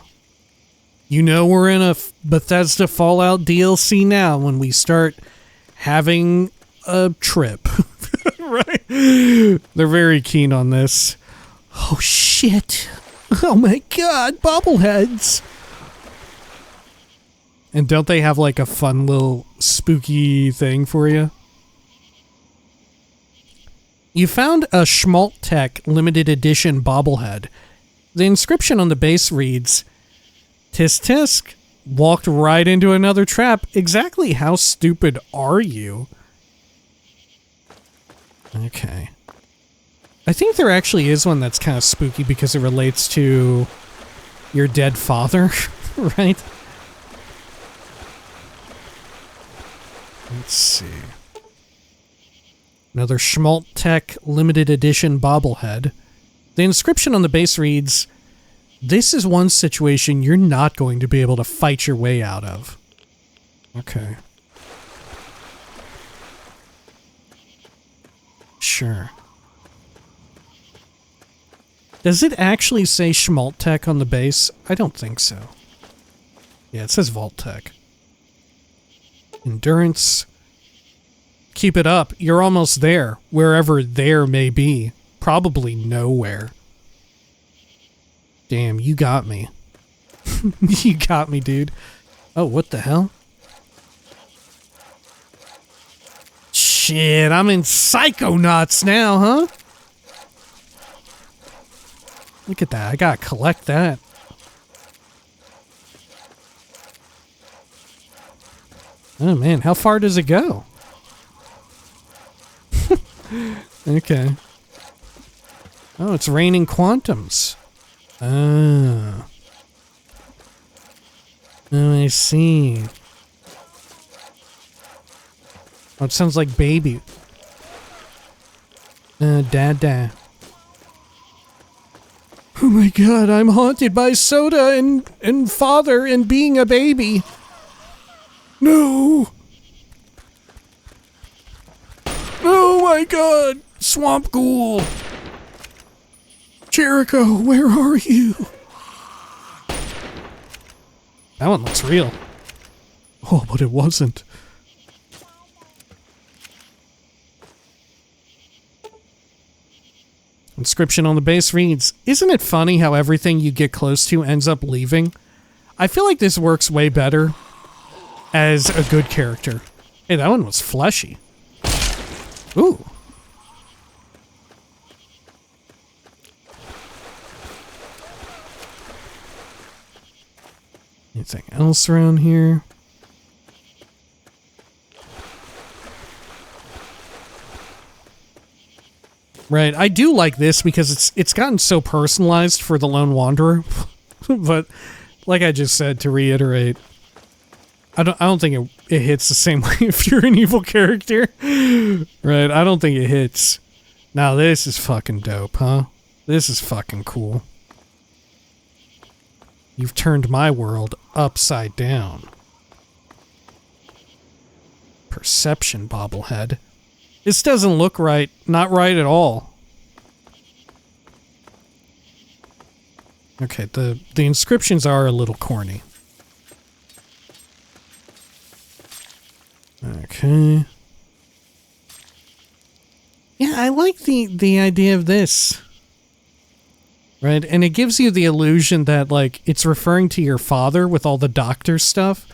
You know we're in a Bethesda Fallout DLC now when we start having a trip. Right? They're very keen on this. Oh, shit. Oh, my God. Bobbleheads. And don't they have like a fun little spooky thing for you? You found a Schmaltech limited edition bobblehead. The inscription on the base reads, "Tisk tisk, walked right into another trap. Exactly how stupid are you?" Okay. I think there actually is one that's kind of spooky because it relates to your dead father, right? Let's see. Another Schmaltech limited edition bobblehead. The inscription on the base reads, "This is one situation you're not going to be able to fight your way out of." Okay. Sure. Does it actually say Schmaltech on the base? I don't think so. Yeah, it says Vault-Tech. Endurance. Keep it up. You're almost there. Wherever there may be. Probably nowhere. Damn, you got me. You got me, dude. Oh, what the hell? Shit, I'm in Psychonauts now, huh? Look at that. I gotta collect that. Oh, man. How far does it go? Okay. Oh, it's raining quantums. Ah. Oh, I see. Oh, it sounds like baby. Dada. Oh my god, I'm haunted by soda and father and being a baby. No. Oh my god. Swamp Ghoul. Jericho, where are you? That one looks real. Oh, but it wasn't. Inscription on the base reads, "Isn't it funny how everything you get close to ends up leaving?" I feel like this works way better as a good character. Hey, that one was fleshy. Ooh. Anything else around here? Right, I do like this because it's gotten so personalized for the Lone Wanderer. But like I just said, to reiterate, I don't think it hits the same way if you're an evil character. Right, I don't think it hits. Now this is fucking dope, huh? This is fucking cool. You've turned my world upside down. Perception bobblehead. This doesn't look right. Not right at all. Okay, the inscriptions are a little corny. Okay. Yeah, I like the idea of this. Right? And it gives you the illusion that, like, it's referring to your father with all the doctor stuff.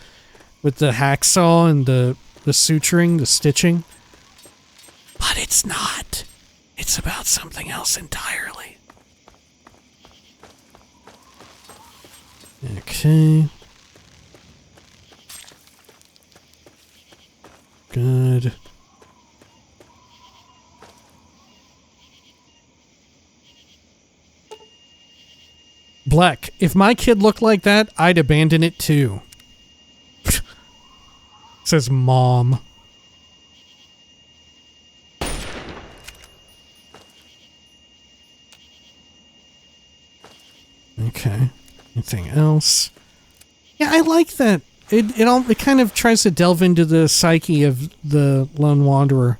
With the hacksaw and the suturing, the stitching. But it's not. It's about something else entirely. Okay. Good. Black, if my kid looked like that, I'd abandon it too. Says mom. Okay. Anything else? Yeah, I like that. It kind of tries to delve into the psyche of the Lone Wanderer.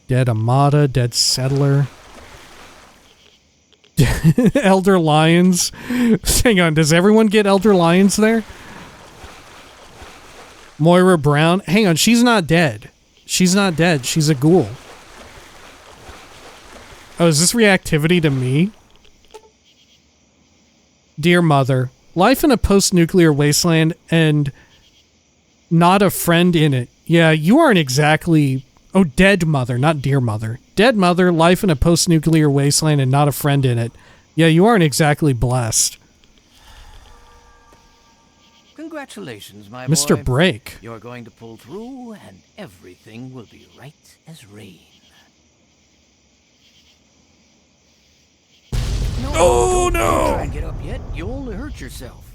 Dead Amada, dead settler. Elder lions. Hang on, does everyone get elder lions there? Moira Brown. Hang on, she's not dead. She's not dead. She's a ghoul. Oh, is this reactivity to me? Dear Mother, life in a post-nuclear wasteland and not a friend in it. Yeah, you aren't exactly... Oh, Dead Mother, not Dear Mother. Dead Mother, life in a post-nuclear wasteland and not a friend in it. Yeah, you aren't exactly blessed. Congratulations, my Mr. boy. Brake. You're going to pull through, and everything will be right as rain. Oh, no! Don't try and get up yet. You'll only hurt yourself.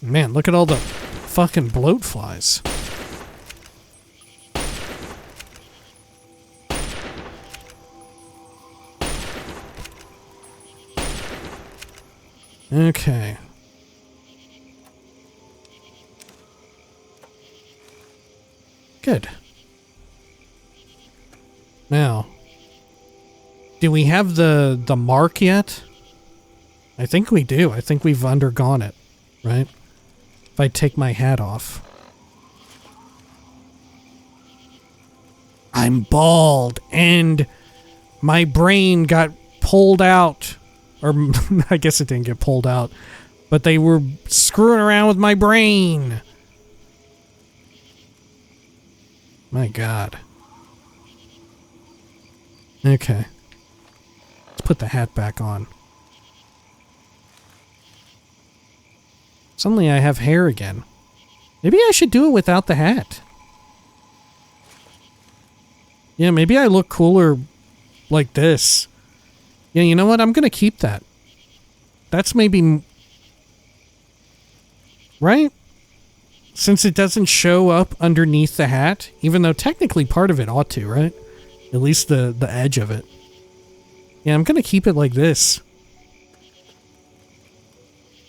Man, look at all the fucking bloat flies. Okay. Good. Now, do we have the mark yet? I think we do. I think we've undergone it, right? If I take my hat off. I'm bald and My brain got pulled out. Or I guess it didn't get pulled out. But they were screwing around with my brain. My God. Okay. Let's put the hat back on. Suddenly I have hair again. Maybe I should do it without the hat. Yeah, maybe I look cooler like this. Yeah, you know what? I'm going to keep that. That's maybe... Right? Since it doesn't show up underneath the hat, even though technically part of it ought to, right? At least the edge of it. Yeah, I'm going to keep it like this.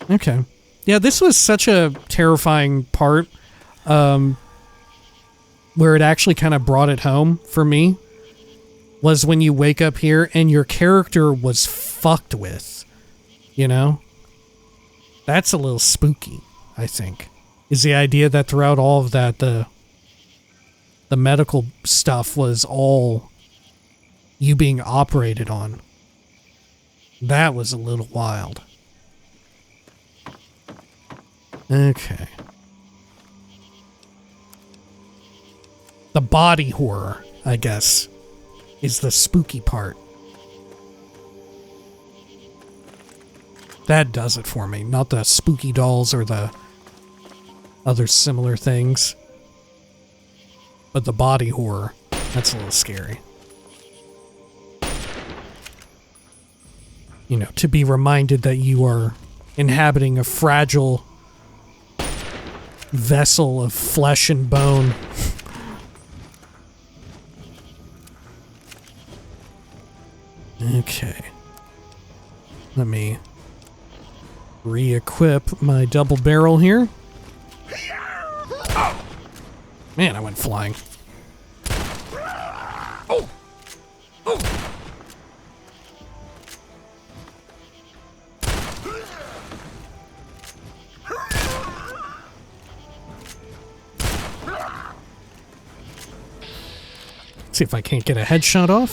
Okay. Yeah, this was such a terrifying part, where it actually kind of brought it home for me, was when you wake up here and your character was fucked with, you know? That's a little spooky, I think, is the idea that throughout all of that, the medical stuff was all you being operated on. That was a little wild. Okay. The body horror, I guess, is the spooky part. That does it for me. Not the spooky dolls or the other similar things. But the body horror, that's a little scary. You know, to be reminded that you are inhabiting a fragile vessel of flesh and bone. Okay. Let me re-equip my double barrel here. Man, I went flying. See if I can't get a headshot off.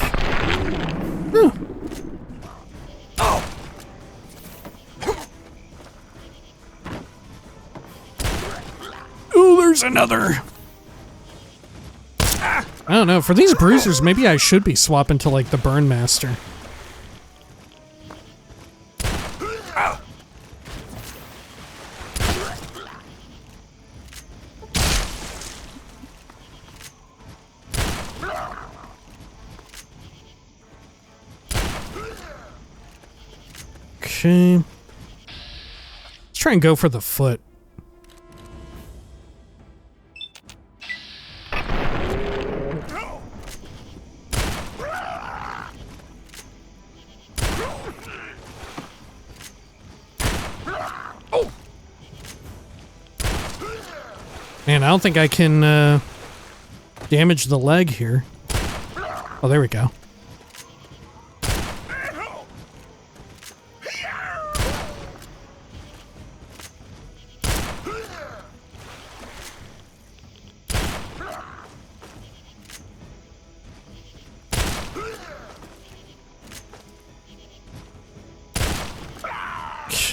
Ooh, there's another. I don't know. For these bruisers, maybe I should be swapping to, like, the Burn Master. Okay. Let's try and go for the foot. Man, I don't think I can damage the leg here. Oh, there we go.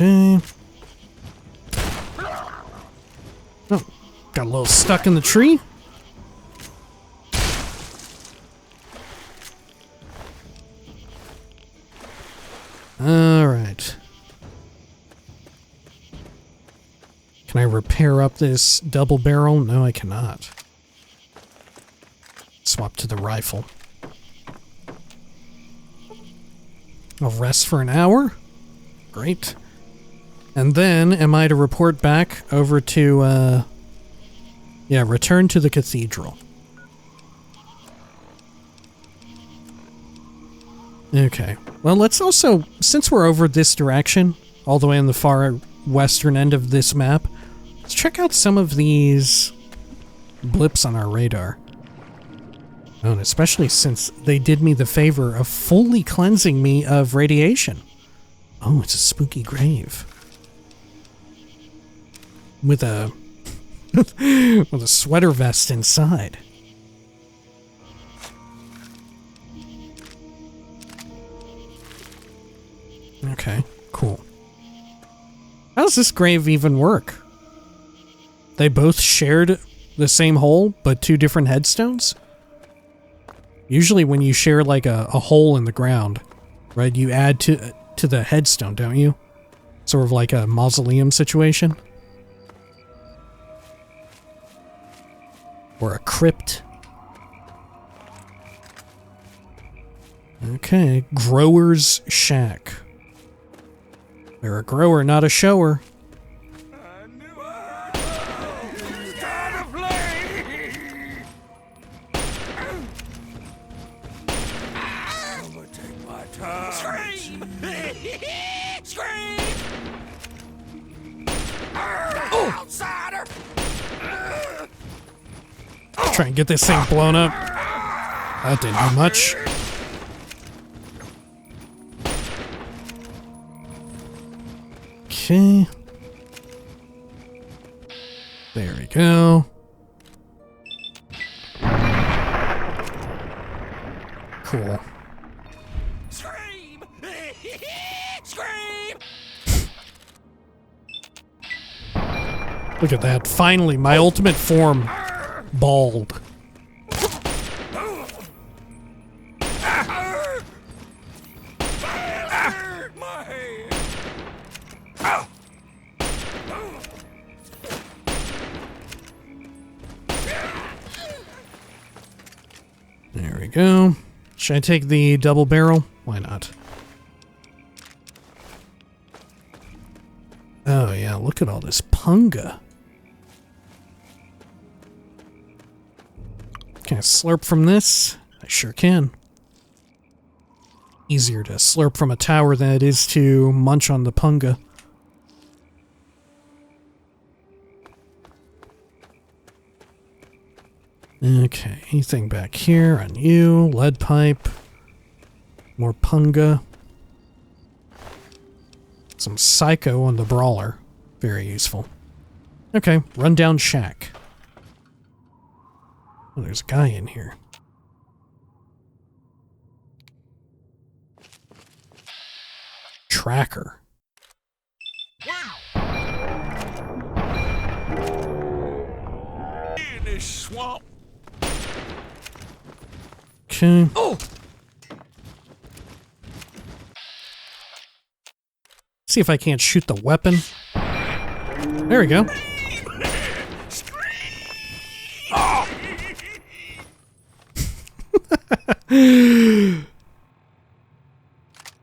Okay. Oh, got a little stuck in the tree. All right. Can I repair up this double barrel? No, I cannot. Swap to the rifle. I'll rest for an hour. Great. And then, am I to report back over to, return to the cathedral. Okay. Well, let's also, since we're over this direction, all the way on the far western end of this map, let's check out some of these blips on our radar. Oh, and especially since they did me the favor of fully cleansing me of radiation. Oh, it's a spooky grave. With a with a sweater vest inside. Okay, cool. How does this grave even work? They both shared the same hole, but two different headstones? Usually when you share like a hole in the ground, right, you add to the headstone, don't you? Sort of like a mausoleum situation. Or a crypt. Okay, Grower's Shack. They're a grower, not a shower. Outsider! Try and get this thing blown up. That didn't do much. Okay. There we go. Cool. Scream! Scream! Look at that. Finally, my ultimate form. Bald. My hand! There we go. Should I take the double barrel? Why not? Oh yeah, look at all this punga. Can I slurp from this? I sure can. Easier to slurp from a tower than it is to munch on the punga. Okay, anything back here on you? Lead pipe. More punga. Some psycho on the brawler. Very useful. Okay, rundown shack. Oh, there's a guy in here. Tracker. In this swamp. Okay. Oh! See if I can't shoot the weapon. There we go.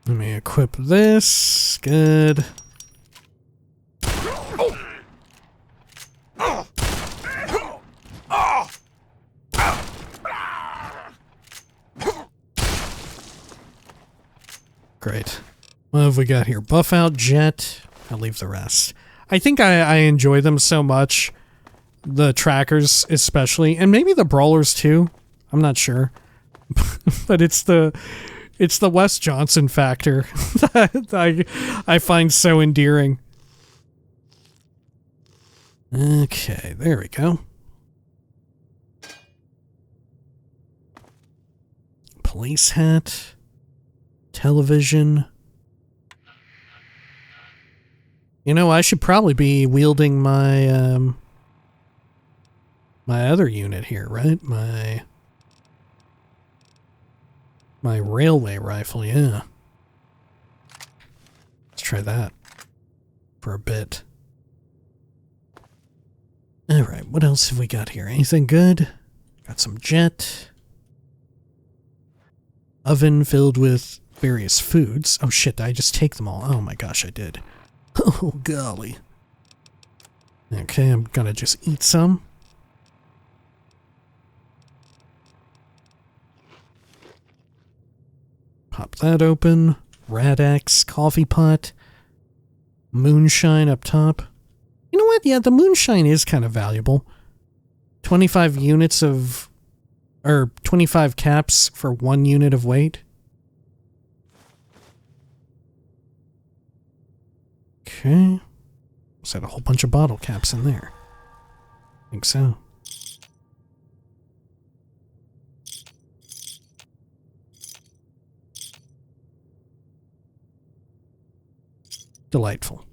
Let me equip this. Good. Great. What have we got here? Buff out, jet. I'll leave the rest. I think I enjoy them so much. The trackers especially. And maybe the brawlers too. I'm not sure. But it's the Wes Johnson factor that I find so endearing. Okay, there we go. Police hat. Television. You know, I should probably be wielding my my other unit here, right? My railway rifle, yeah. Let's try that for a bit. Alright, what else have we got here? Anything good? Got some jet. Oven filled with various foods. Oh shit, did I just take them all? Oh my gosh, I did. Oh golly. Okay, I'm gonna just eat some. Pop that open. Rad-X, coffee pot. Moonshine up top. You know what? Yeah, the moonshine is kind of valuable. 25 units of... or 25 caps for 1 unit of weight. Okay. Let's add a whole bunch of bottle caps in there. I think so. Delightful.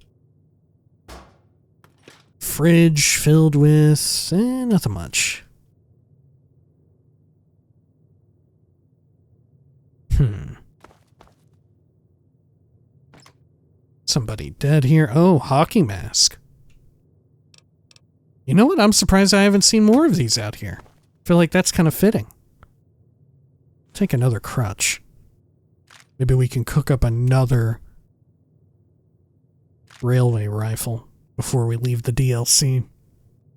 Fridge filled with nothing much. Somebody dead here. Oh, hockey mask. You know what? I'm surprised I haven't seen more of these out here. I feel like that's kind of fitting. Take another crutch. Maybe we can cook up another railway rifle before we leave the DLC.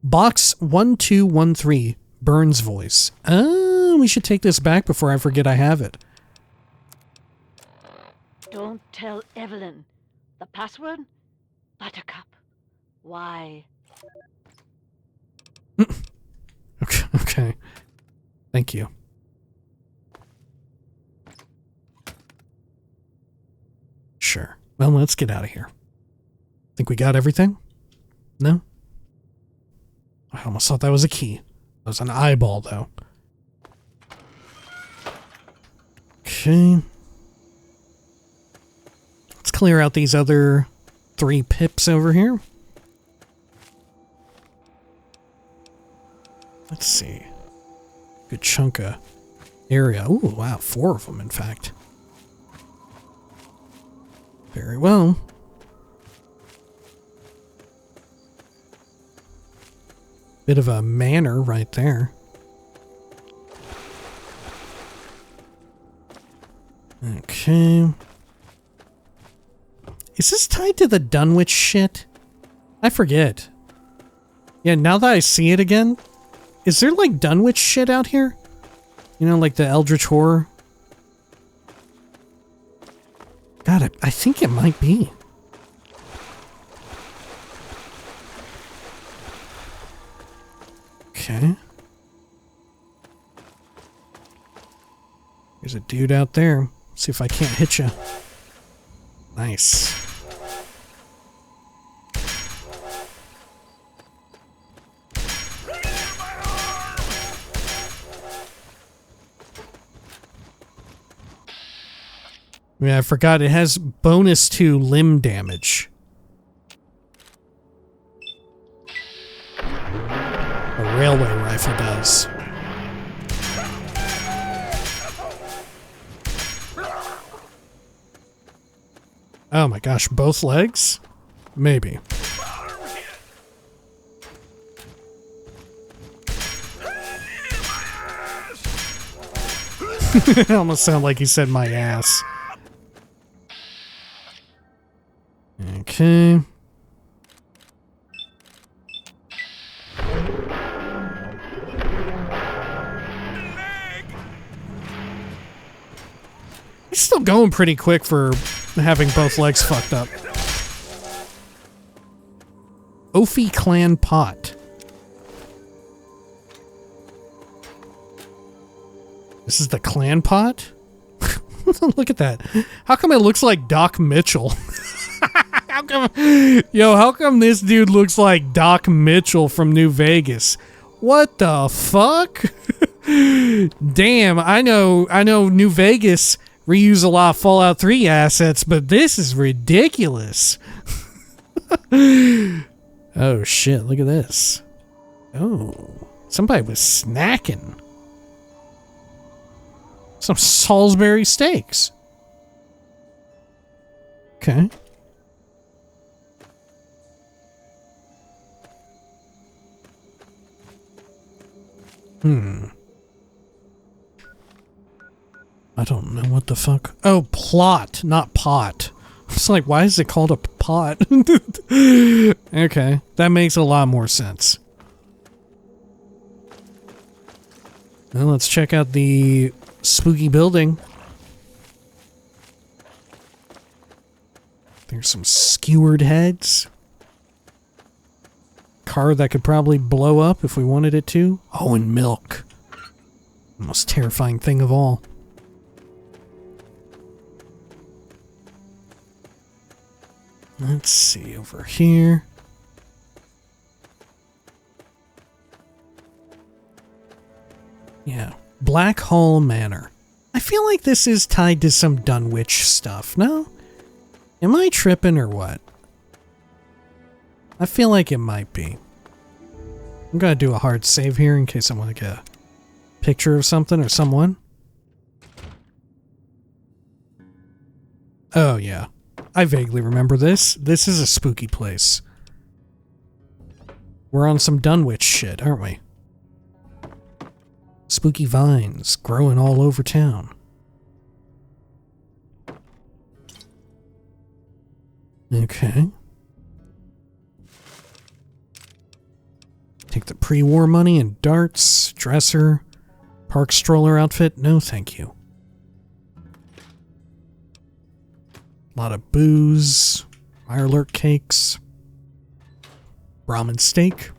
Box 1213, Burns voice. We should take this back before I forget I have it. Don't tell Evelyn. The password? Buttercup. Why? Okay. Thank you. Sure. Well, let's get out of here. Think we got everything? No? I almost thought that was a key. That was an eyeball, though. Okay. Let's clear out these other 3 pips over here. Let's see. Good chunk of area. Ooh, wow. 4 of them, in fact. Very well. Bit of a manor right there. Okay. Is this tied to the Dunwich shit? I forget. Yeah, now that I see it again, is there like Dunwich shit out here? You know, like the Eldritch Horror? God, I think it might be. Okay. There's a dude out there. See if I can't hit you. Nice. Yeah, I forgot it has bonus to limb damage. A railway rifle does. Oh my gosh, both legs? Maybe. It almost sounded like he said my ass. Okay. He's still going pretty quick for having both legs fucked up. Ophi Clan Pot. This is the clan pot? Look at that. How come it looks like Doc Mitchell? How come this dude looks like Doc Mitchell from New Vegas? What the fuck? Damn, I know New Vegas reuse a lot of Fallout 3 assets, but this is ridiculous. Oh shit, look at this. Oh, somebody was snacking. Some Salisbury steaks. Okay. I don't know what the fuck. Oh, plot, not pot. It's like, why is it called a pot? Okay, that makes a lot more sense. Now let's check out the spooky building. There's some skewered heads. Car that could probably blow up if we wanted it to. Oh, and milk. The most terrifying thing of all. Let's see over here. Yeah, Black Hall Manor. I feel like this is tied to some Dunwich stuff, no? Am I tripping or what? I feel like it might be. I'm gonna do a hard save here in case I want to get a picture of something or someone. Oh yeah, I vaguely remember this. This is a spooky place. We're on some Dunwich shit, aren't we? Spooky vines growing all over town. Okay. Take the pre-war money and darts, dresser, park stroller outfit. No, thank you. A lot of booze, Mirelurk cakes, Brahmin steak.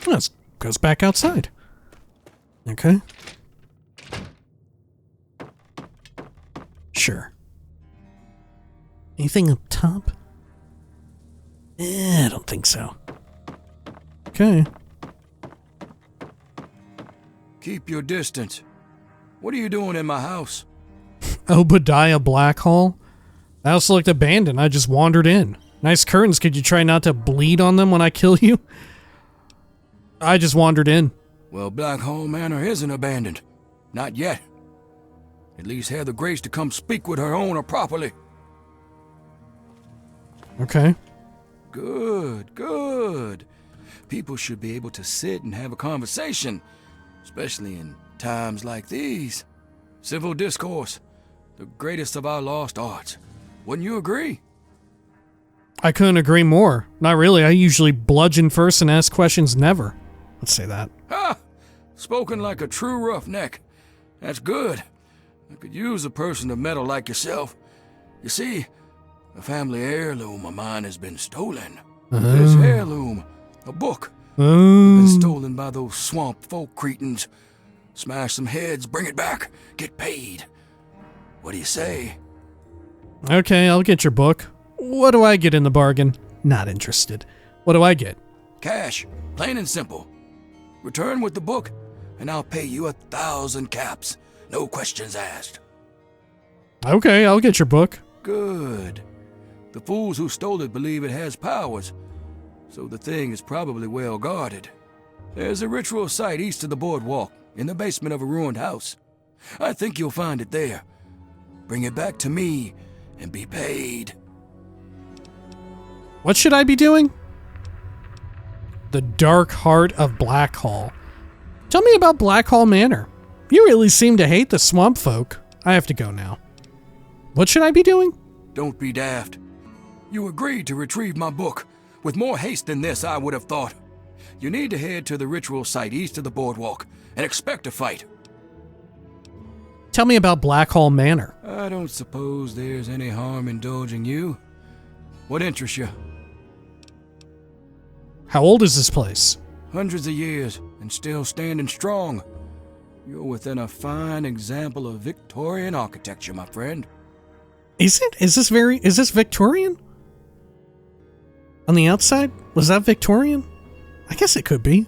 Well, this goes back outside. Okay. Sure. Anything up top? I don't think so. Okay. Keep your distance. What are you doing in my house? Obadiah Blackhall? The house looked abandoned. I just wandered in. Nice curtains. Could you try not to bleed on them when I kill you? I just wandered in. Well, Blackhall Manor isn't abandoned. Not yet. At least have the grace to come speak with her owner properly. Okay. Good, good. People should be able to sit and have a conversation, especially in times like these. Civil discourse, the greatest of our lost arts. Wouldn't you agree? I couldn't agree more. Not really. I usually bludgeon first and ask questions never. Let's say that. Ha! Spoken like a true roughneck. That's good. I could use a person of metal like yourself. You see, a family heirloom of mine has been stolen. This heirloom, a book, been stolen by those swamp folk cretins. Smash some heads, bring it back, get paid. What do you say? Okay, I'll get your book. What do I get in the bargain? Not interested. What do I get? Cash, plain and simple. Return with the book, and I'll pay you 1,000 caps. No questions asked. Okay, I'll get your book. Good. The fools who stole it believe it has powers, so the thing is probably well guarded. There's a ritual site east of the boardwalk, in the basement of a ruined house. I think you'll find it there. Bring it back to me, and be paid. What should I be doing? The Dark Heart of Blackhall. Tell me about Blackhall Manor. You really seem to hate the swamp folk. I have to go now. What should I be doing? Don't be daft. You agreed to retrieve my book. With more haste than this, I would have thought. You need to head to the ritual site east of the boardwalk and expect a fight. Tell me about Blackhall Manor. I don't suppose there's any harm indulging you. What interests you? How old is this place? Hundreds of years, and still standing strong. You're within a fine example of Victorian architecture, my friend. Is it? Is this Victorian? On the outside? Was that Victorian? I guess it could be.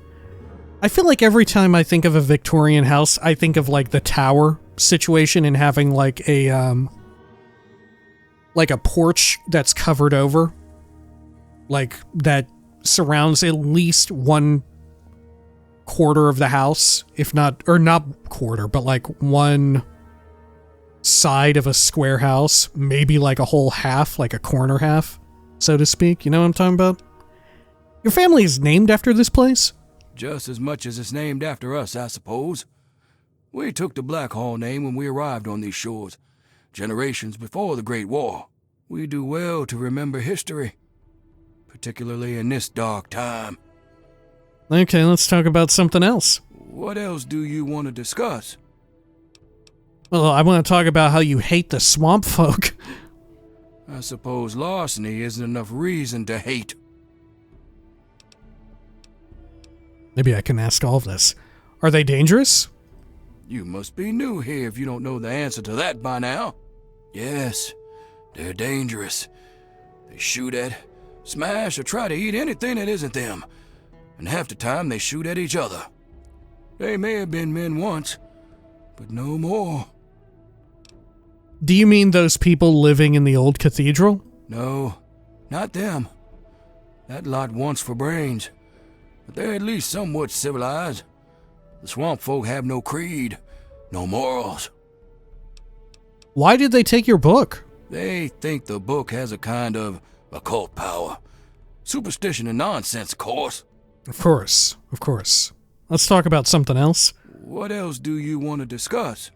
I feel like every time I think of a Victorian house, I think of like the tower situation and having like a porch that's covered over. Like that surrounds at least 1/4 of the house, if not, or not quarter, but like one side of a square house, maybe like a whole half, like a corner half, so to speak. You know what I'm talking about? Your family is named after this place? Just as much as it's named after us, I suppose. We took the Blackhall name when we arrived on these shores, generations before the Great War. We do well to remember history, particularly in this dark time. Okay, let's talk about something else. What else do you want to discuss? Well, I want to talk about how you hate the swamp folk. I suppose larceny isn't enough reason to hate. Maybe I can ask all of this. Are they dangerous? You must be new here if you don't know the answer to that by now. Yes, they're dangerous. They shoot at, smash, or try to eat anything that isn't them. And half the time they shoot at each other. They may have been men once, but no more. Do you mean those people living in the old cathedral? No, not them. That lot wants for brains, but they're at least somewhat civilized. The swamp folk have no creed, no morals. Why did they take your book? They think the book has a kind of occult power. Superstition and nonsense, of course. Of course, of course. Let's talk about something else. What else do you want to discuss?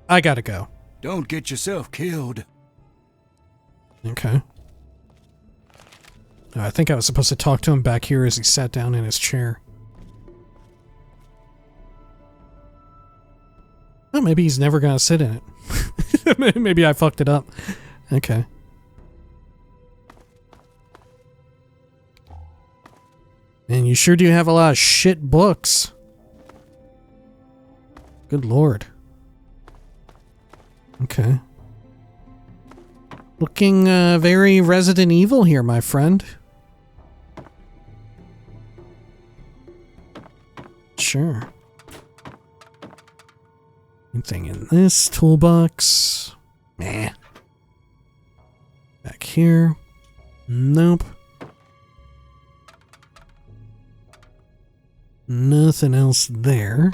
I gotta go. Don't get yourself killed. Okay. I think I was supposed to talk to him back here as he sat down in his chair. Well, maybe he's never gonna sit in it. Maybe I fucked it up. Okay. And you sure do have a lot of shit books. Good lord. Okay. Looking very Resident Evil here, my friend. Sure. Anything in this toolbox? Meh. Back here? Nope. Nothing else there.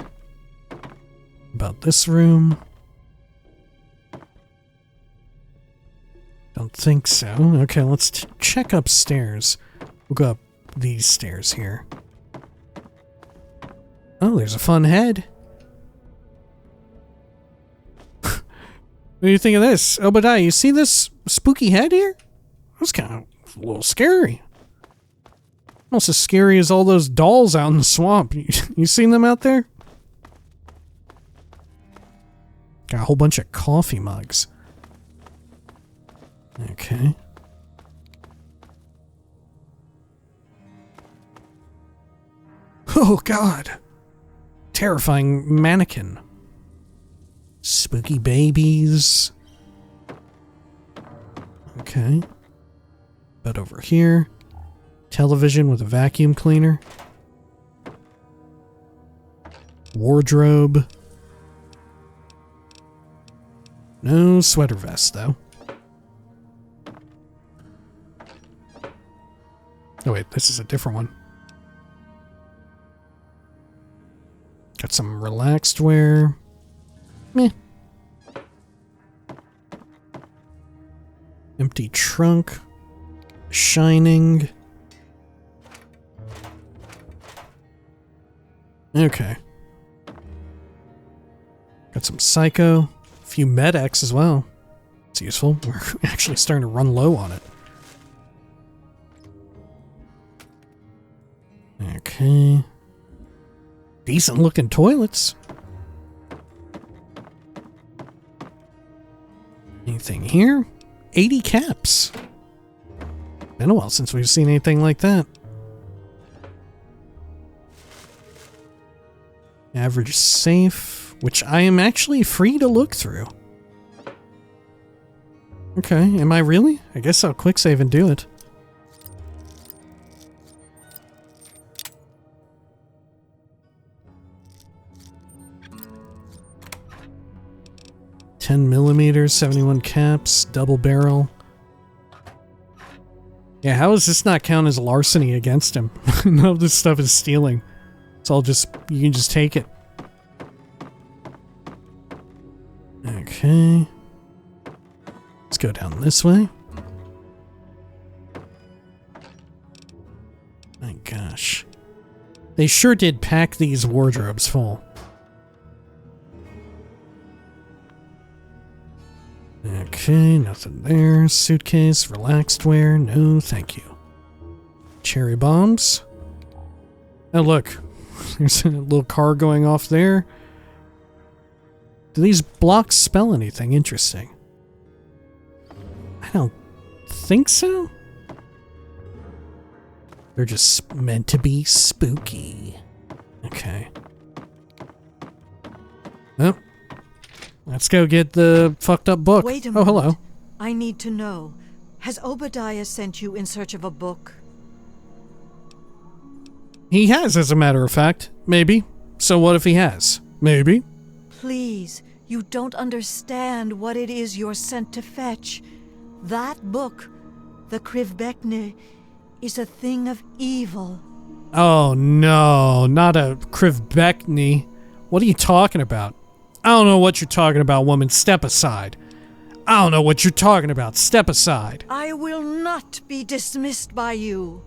About this room? Don't think so. Okay, let's check upstairs. We'll go up these stairs here. Oh, there's a fun head. What do you think of this? Obadiah, you see this spooky head here? That's kind of a little scary. Almost as scary as all those dolls out in the swamp. You seen them out there? Got a whole bunch of coffee mugs. Okay. Oh, God. Terrifying mannequin. Spooky babies. Okay. But over here. Television with a vacuum cleaner. Wardrobe. No sweater vest, though. Oh wait, this is a different one. Got some relaxed wear. Meh. Empty trunk. Shining. Okay. Got some Psycho. A few Med-X as well. It's useful. We're actually starting to run low on it. Okay. Decent looking toilets. Anything here? 80 caps. Been a while since we've seen anything like that. Average safe, which I am actually free to look through. Okay, am I really? I guess I'll quick save and do it. .10mm, 71 caps, double barrel. Yeah, how does this not count as larceny against him? None of this stuff is stealing. It's all just, you can just take it. Okay. Let's go down this way. My gosh. They sure did pack these wardrobes full. Okay, nothing there. Suitcase, relaxed wear. No, thank you. Cherry bombs. Oh, look. There's a little car going off there. Do these blocks spell anything interesting? I don't think so. They're just meant to be spooky. Okay. Oh. Let's go get the fucked up book. Wait a oh, moment. Hello. I need to know. Has Obadiah sent you in search of a book? He has, as a matter of fact. Maybe. So what if he has? Maybe. Please, you don't understand what it is you're sent to fetch. That book, the Krivbekne, is a thing of evil. Oh no, not a Krivbekni. What are you talking about? I don't know what you're talking about, woman. Step aside. I don't know what you're talking about. Step aside. I will not be dismissed by you.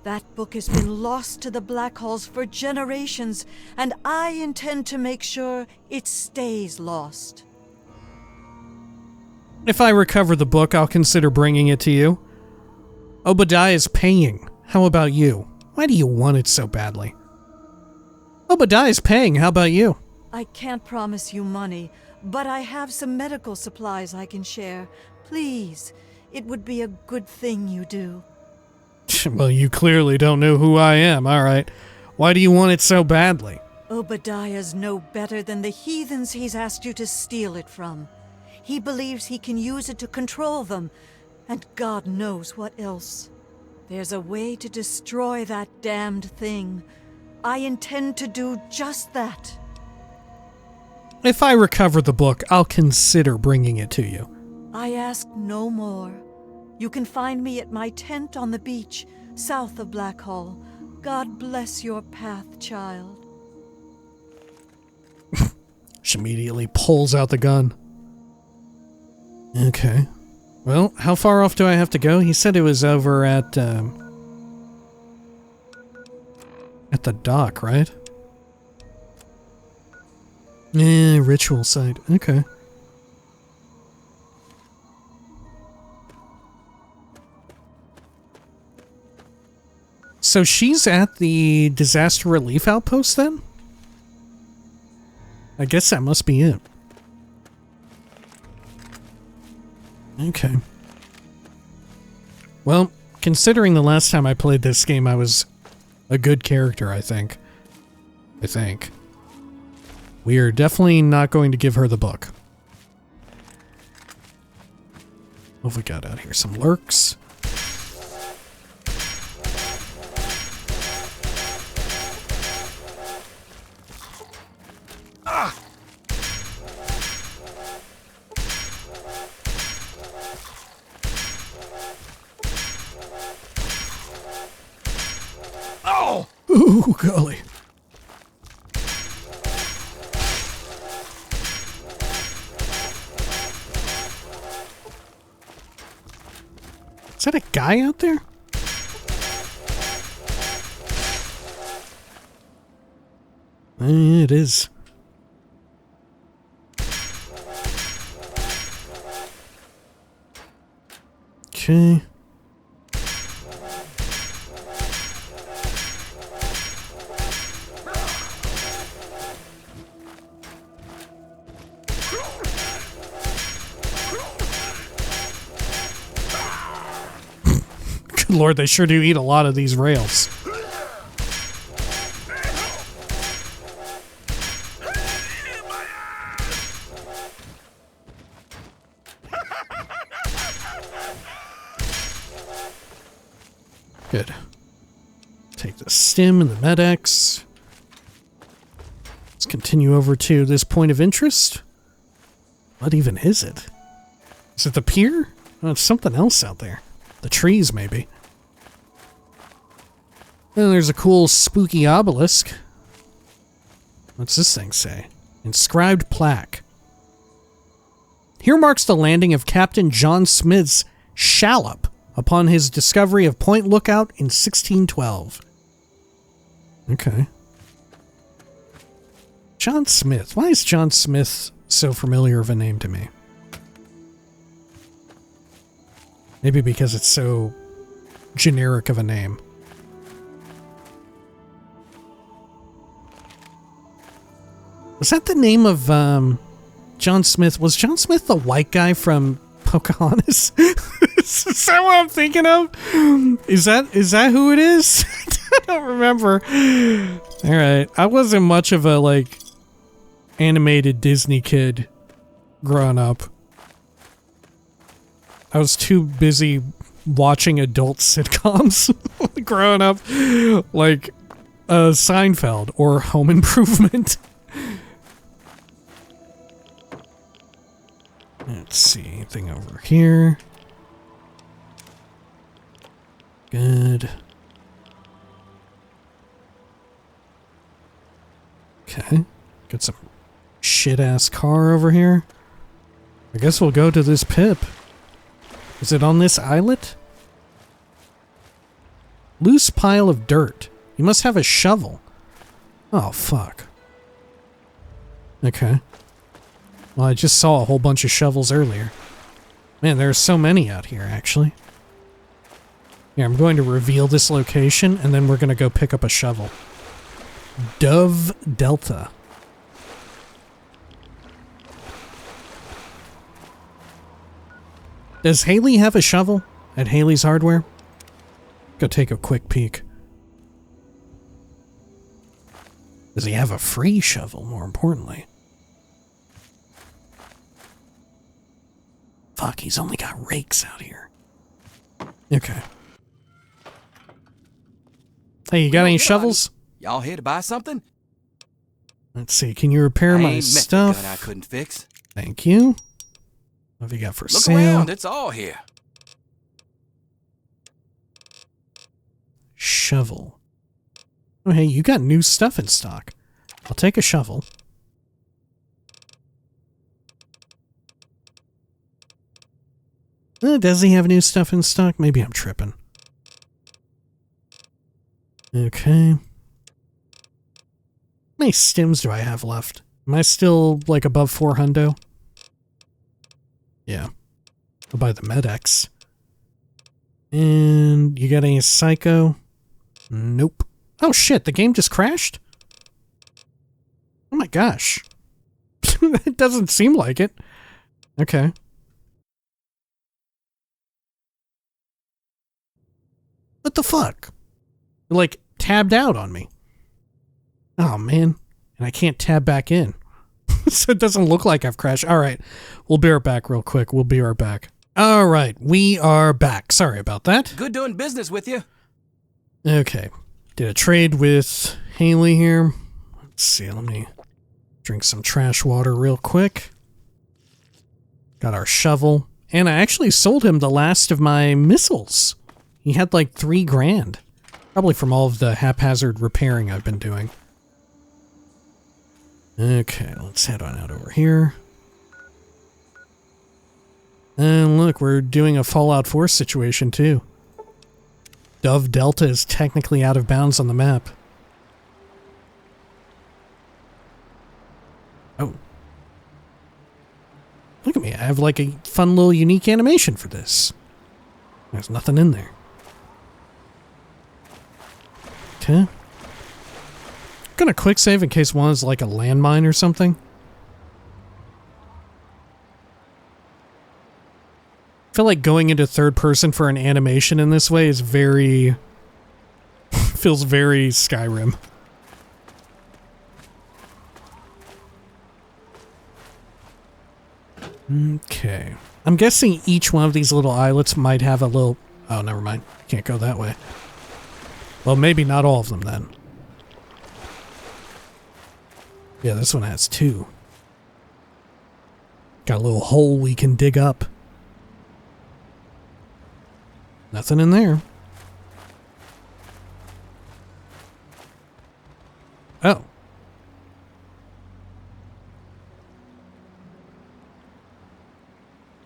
That book has been lost to the Black Halls for generations, and I intend to make sure it stays lost. If I recover the book, I'll consider bringing it to you. Obadiah's paying. How about you? Why do you want it so badly? Obadiah's paying. How about you? I can't promise you money, but I have some medical supplies I can share. Please, it would be a good thing you do. Well, you clearly don't know who I am, alright. Why do you want it so badly? Obadiah's no better than the heathens he's asked you to steal it from. He believes he can use it to control them, and God knows what else. There's a way to destroy that damned thing. I intend to do just that. If I recover the book, I'll consider bringing it to you. I ask no more. You can find me at my tent on the beach, south of Blackhall. God bless your path, child. She immediately pulls out the gun. Okay. Well, how far off do I have to go? He said it was over at the dock, right? Ritual site. Okay. So she's at the disaster relief outpost then? I guess that must be it. Okay. Well, considering the last time I played this game, I was a good character, I think. We are definitely not going to give her the book. What have we got out here? Some lurks. Oh! Ooh, golly. Is that a guy out there? It is. Okay. Good Lord, they sure do eat a lot of these rails. Good. Take the stim and the med-X. Let's continue over to this point of interest. What even is it? Is it the pier? Oh, it's something else out there. The trees, maybe. Then there's a cool spooky obelisk. What's this thing say? Inscribed plaque. Here marks the landing of Captain John Smith's shallop upon his discovery of Point Lookout in 1612. Okay. John Smith. Why is John Smith so familiar of a name to me? Maybe because it's so generic of a name. Was that the name of John Smith? Was John Smith the white guy from Pocahontas? Is that what I'm thinking of? Is that who it is? I don't remember. Alright. I wasn't much of a, like, animated Disney kid growing up. I was too busy watching adult sitcoms growing up, like Seinfeld or Home Improvement. Let's see, anything over here? Good. Okay. Got some shit-ass car over here. I guess we'll go to this pip. Is it on this islet? Loose pile of dirt. You must have a shovel. Oh, fuck. Okay. Well, I just saw a whole bunch of shovels earlier. Man, there are so many out here, actually. Here, I'm going to reveal this location, and then we're going to go pick up a shovel. Dove Delta. Does Haley have a shovel at Haley's Hardware? Go take a quick peek. Does he have a free shovel, more importantly? Fuck, he's only got rakes out here. Okay. Hey, you got any shovels? Y'all here to buy something? Let's see, can you repair my stuff? I couldn't fix. Thank you. What have you got for Look sale? around, it's all here. Shovel. Oh, hey, you got new stuff in stock. I'll take a shovel. Does he have new stuff in stock? Maybe I'm tripping. Okay. How many stims do I have left? Am I still, like, above 400? Yeah. I'll buy the Med-X. And you got any Psycho? Nope. Oh shit, the game just crashed? Oh my gosh. It doesn't seem like it. Okay. What the fuck? It, like, tabbed out on me. Oh man. And I can't tab back in. So it doesn't look like I've crashed. Alright. We'll be right back real quick. We'll be right back. Alright, we are back. Sorry about that. Good doing business with you. Okay. Did a trade with Haley here. Let's see, let me drink some trash water real quick. Got our shovel. And I actually sold him the last of my missiles. He had like $3,000. Probably from all of the haphazard repairing I've been doing. Okay, let's head on out over here. And look, we're doing a Fallout 4 situation too. Dove Delta is technically out of bounds on the map. Oh. Look at me, I have like a fun little unique animation for this. There's nothing in there. Okay. Gonna quick save in case one is like a landmine or something. I feel like going into third person for an animation in this way is very... feels very Skyrim. Okay. I'm guessing each one of these little islets might have a little... Oh, never mind. Can't go that way. Well, maybe not all of them then. Yeah, this one has 2. Got a little hole we can dig up. Nothing in there. Oh.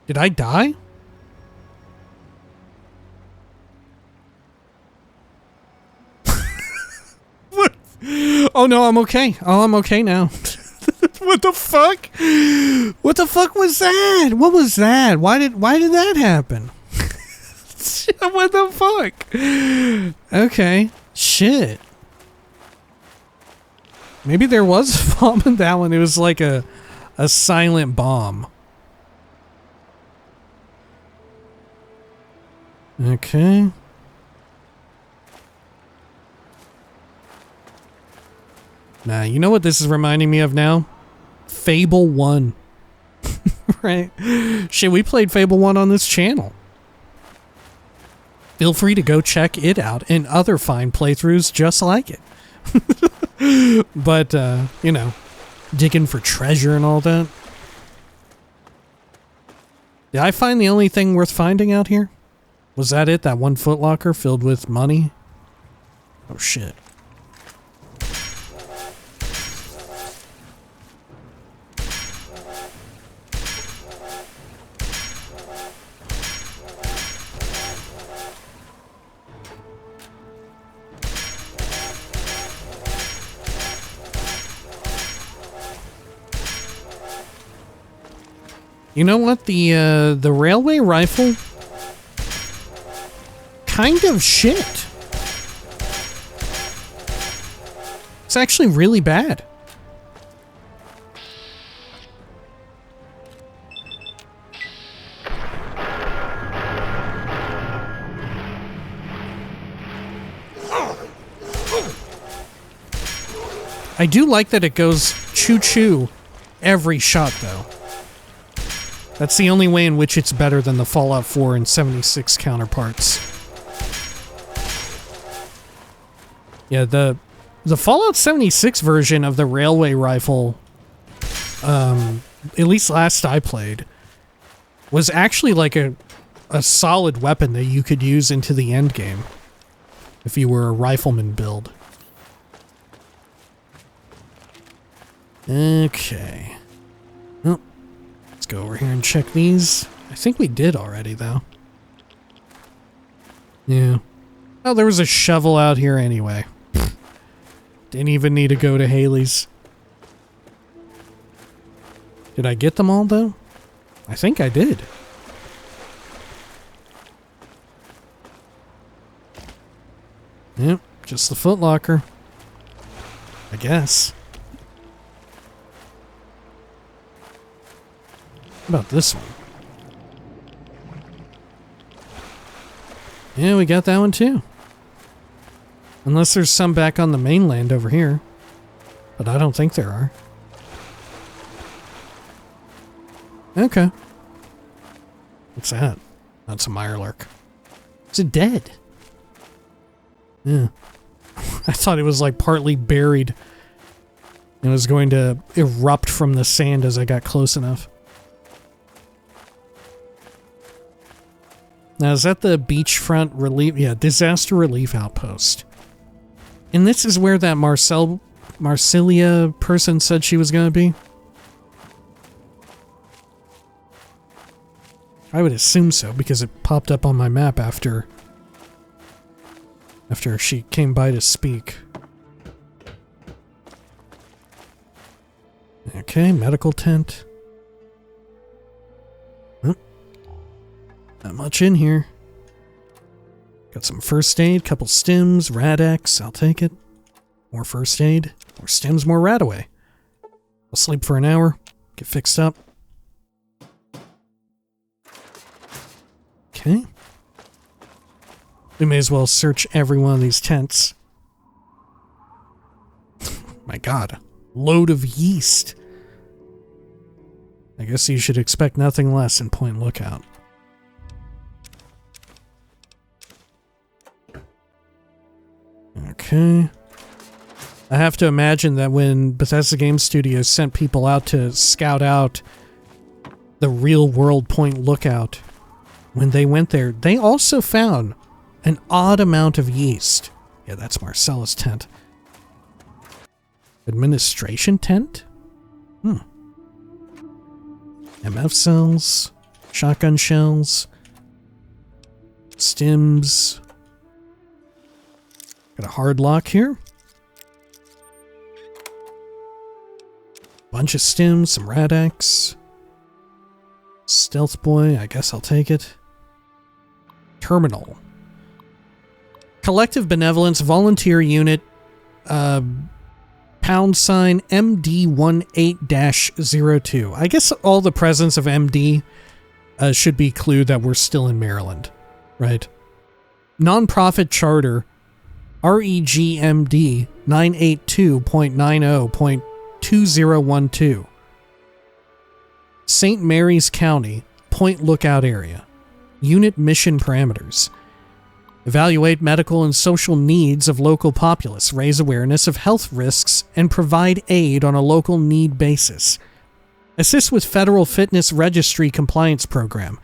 Did I die? What? Oh no, I'm okay. Oh, I'm okay now. What the fuck? What the fuck was that? What was that? Why did that happen? What the fuck? Okay. Shit. Maybe there was a bomb in that one. It was like a silent bomb. Okay. Nah, you know what this is reminding me of now? Fable 1. Right? Shit, we played Fable 1 on this channel. Feel free to go check it out and other fine playthroughs just like it. But, you know, digging for treasure and all that. Did I find the only thing worth finding out here? Was that it? That one footlocker filled with money? Oh shit. You know what? The railway rifle, kind of shit. It's actually really bad. I do like that it goes choo-choo every shot, though. That's the only way in which it's better than the Fallout 4 and 76 counterparts. Yeah, the Fallout 76 version of the railway rifle, at least last I played, was actually like a solid weapon that you could use into the end game if you were a rifleman build. Okay. Well, let's go over here and check these. I think we did already, though. Yeah. Oh, there was a shovel out here anyway. Didn't even need to go to Haley's. Did I get them all, though? I think I did. Yep, just the footlocker. I guess. How about this one? Yeah, we got that one too. Unless there's some back on the mainland over here. But I don't think there are. Okay. What's that? That's a mirelurk. Is it dead? Yeah. I thought it was like partly buried. And was going to erupt from the sand as I got close enough. Now, is that the beachfront relief? Yeah, disaster relief outpost. And this is where that Marsilia person said she was going to be? I would assume so, because it popped up on my map after she came by to speak. Okay, medical tent. Oh, not much in here. Got some first aid, couple stims, Rad-X, I'll take it. More first aid, more stims, more Radaway. I'll sleep for an hour, get fixed up. Okay. We may as well search every one of these tents. My god, load of yeast. I guess you should expect nothing less in Point Lookout. Okay. I have to imagine that when Bethesda Game Studios sent people out to scout out the real-world Point Lookout, when they went there, they also found an odd amount of yeast. Yeah, that's Marcella's tent. Administration tent? MF cells, shotgun shells, stims. Got a hard lock here. Bunch of stims, some Rad-X. Stealth boy, I guess I'll take it. Terminal. Collective Benevolence Volunteer Unit, # MD18-02. I guess all the presence of MD should be clue that we're still in Maryland, right? Nonprofit charter REGMD 982.90.2012. St. Mary's County, Point Lookout Area. Unit mission parameters. Evaluate medical and social needs of local populace, raise awareness of health risks, and provide aid on a local need basis. Assist with Federal Fitness Registry Compliance Program.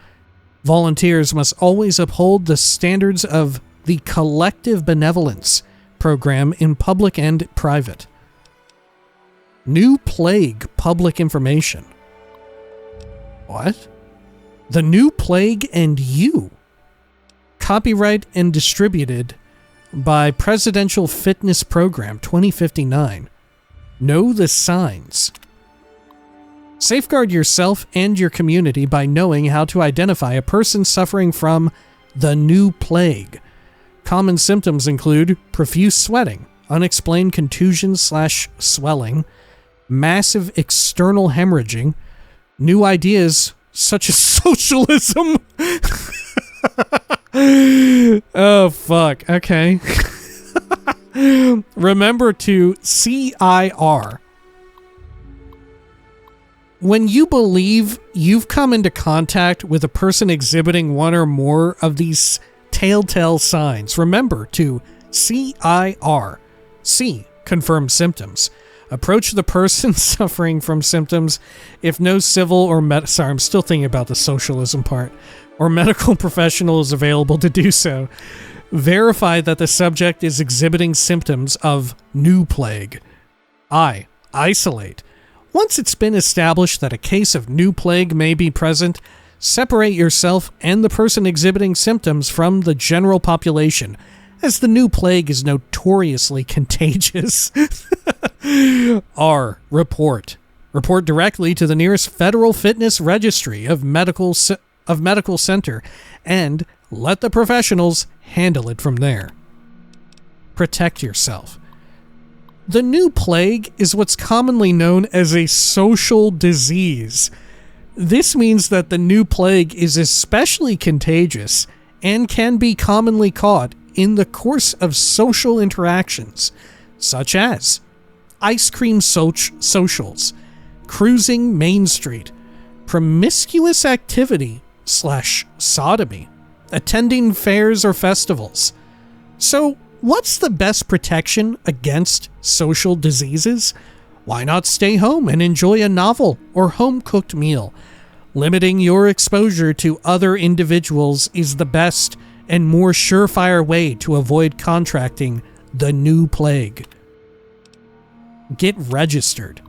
Volunteers must always uphold the standards of the collective benevolence program in public and private. New Plague public information. What? The New Plague and You. Copyright and distributed by Presidential Fitness Program 2059. Know the signs. Safeguard yourself and your community by knowing how to identify a person suffering from the New Plague. Common symptoms include profuse sweating, unexplained contusion/swelling, massive external hemorrhaging, new ideas such as socialism. Oh, fuck. Okay. Remember to CIR. When you believe you've come into contact with a person exhibiting one or more of these telltale signs, remember to CIR. C. Confirm symptoms. Approach the person suffering from symptoms if no civil or sorry, I'm still thinking about the socialism part, or medical professional is available to do so. Verify that the subject is exhibiting symptoms of New Plague. I. Isolate. Once it's been established that a case of New Plague may be present, separate yourself and the person exhibiting symptoms from the general population, as the New Plague is notoriously contagious. R. Report. Report directly to the nearest Federal Fitness Registry of Medical Center, and let the professionals handle it from there. Protect yourself. The New Plague is what's commonly known as a social disease. This means that the New Plague is especially contagious and can be commonly caught in the course of social interactions, such as ice cream socials, cruising Main Street, promiscuous activity / sodomy, attending fairs or festivals. So, what's the best protection against social diseases? Why not stay home and enjoy a novel or home-cooked meal? Limiting your exposure to other individuals is the best and more surefire way to avoid contracting the New Plague. Get registered.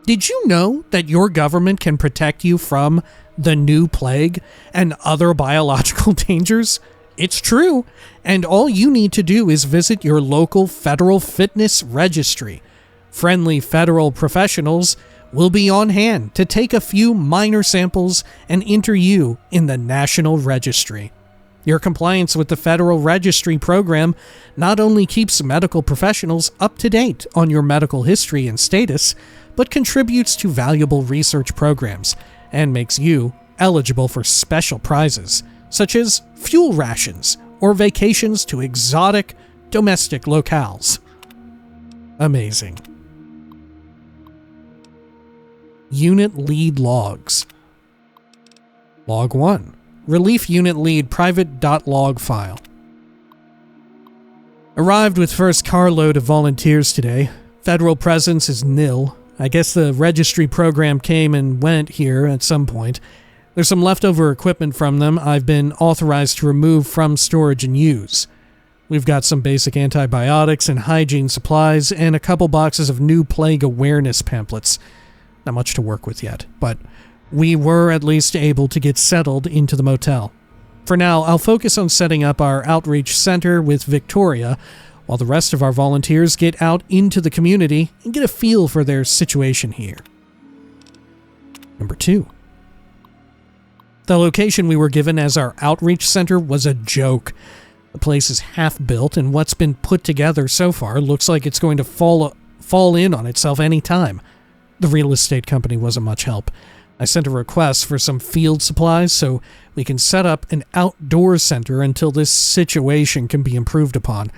Did you know that your government can protect you from the New Plague and other biological dangers? It's true, and all you need to do is visit your local Federal Fitness Registry. Friendly federal professionals will be on hand to take a few minor samples and enter you in the National Registry. Your compliance with the Federal Registry program not only keeps medical professionals up to date on your medical history and status, but contributes to valuable research programs and makes you eligible for special prizes, such as fuel rations or vacations to exotic domestic locales. Amazing. Unit Lead Logs. Log 1. Relief Unit Lead private.log file. Arrived with first carload of volunteers today. Federal presence is nil. I guess the registry program came and went here at some point. There's some leftover equipment from them I've been authorized to remove from storage and use. We've got some basic antibiotics and hygiene supplies and a couple boxes of New Plague awareness pamphlets. Not much to work with yet, but we were at least able to get settled into the motel. For now, I'll focus on setting up our outreach center with Victoria, while the rest of our volunteers get out into the community and get a feel for their situation here. Number 2. The location we were given as our outreach center was a joke. The place is half built, and what's been put together so far looks like it's going to fall in on itself any time. The real estate company wasn't much help. I sent a request for some field supplies so we can set up an outdoor center until this situation can be improved upon.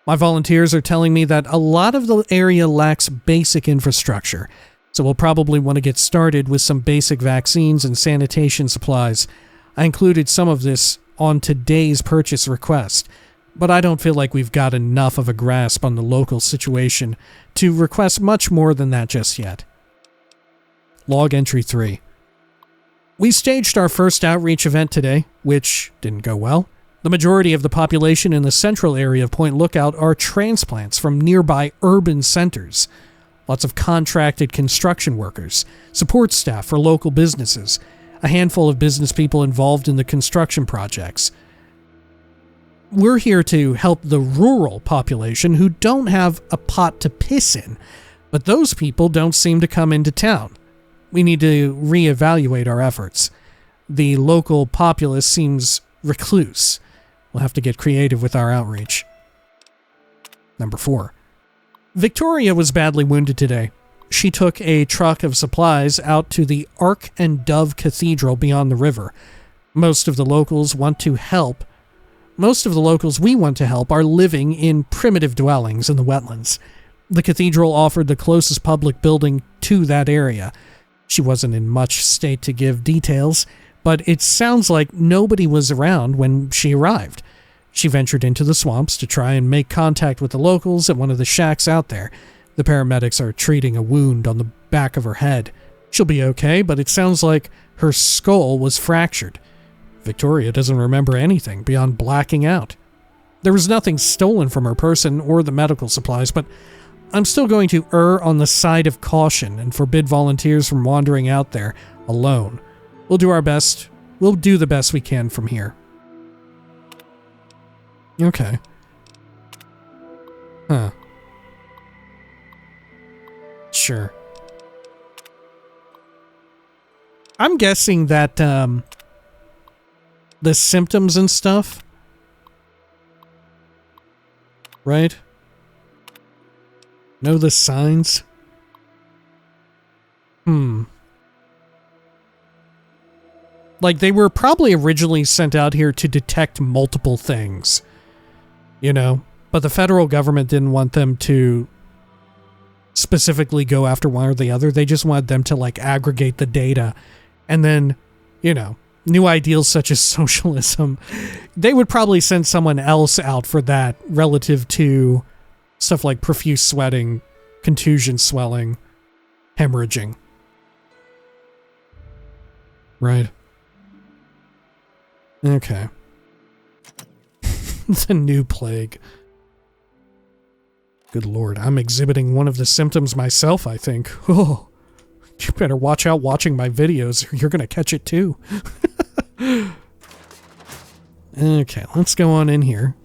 My volunteers are telling me that a lot of the area lacks basic infrastructure, so we'll probably want to get started with some basic vaccines and sanitation supplies. I included some of this on today's purchase request, but I don't feel like we've got enough of a grasp on the local situation to request much more than that just yet. Log entry 3. We staged our first outreach event today, which didn't go well. The majority of the population in the central area of Point Lookout are transplants from nearby urban centers. Lots of contracted construction workers, support staff for local businesses, a handful of business people involved in the construction projects. We're here to help the rural population who don't have a pot to piss in, but those people don't seem to come into town. We need to reevaluate our efforts. The local populace seems recluse. We'll have to get creative with our outreach. Number 4. Victoria was badly wounded today. She took a truck of supplies out to the Ark and Dove Cathedral beyond the river. Most of the locals we want to help are living in primitive dwellings in the wetlands. The cathedral offered the closest public building to that area. She wasn't in much state to give details, but it sounds like nobody was around when she arrived. She ventured into the swamps to try and make contact with the locals at one of the shacks out there. The paramedics are treating a wound on the back of her head. She'll be okay, but it sounds like her skull was fractured. Victoria doesn't remember anything beyond blacking out. There was nothing stolen from her person or the medical supplies, but I'm still going to err on the side of caution and forbid volunteers from wandering out there alone. We'll do our best. We'll do the best we can from here. Okay. Huh. Sure. I'm guessing that, the symptoms and stuff, right? Know the signs? Like, they were probably originally sent out here to detect multiple things, you know? But the federal government didn't want them to specifically go after one or the other. They just wanted them to, like, aggregate the data. And then, you know, new ideals such as socialism, they would probably send someone else out for that relative to stuff like profuse sweating, contusion swelling, hemorrhaging. Right. Okay. The new plague. Good lord, I'm exhibiting one of the symptoms myself, I think. Oh, you better watch out watching my videos, or you're gonna catch it too. Okay, let's go on in here.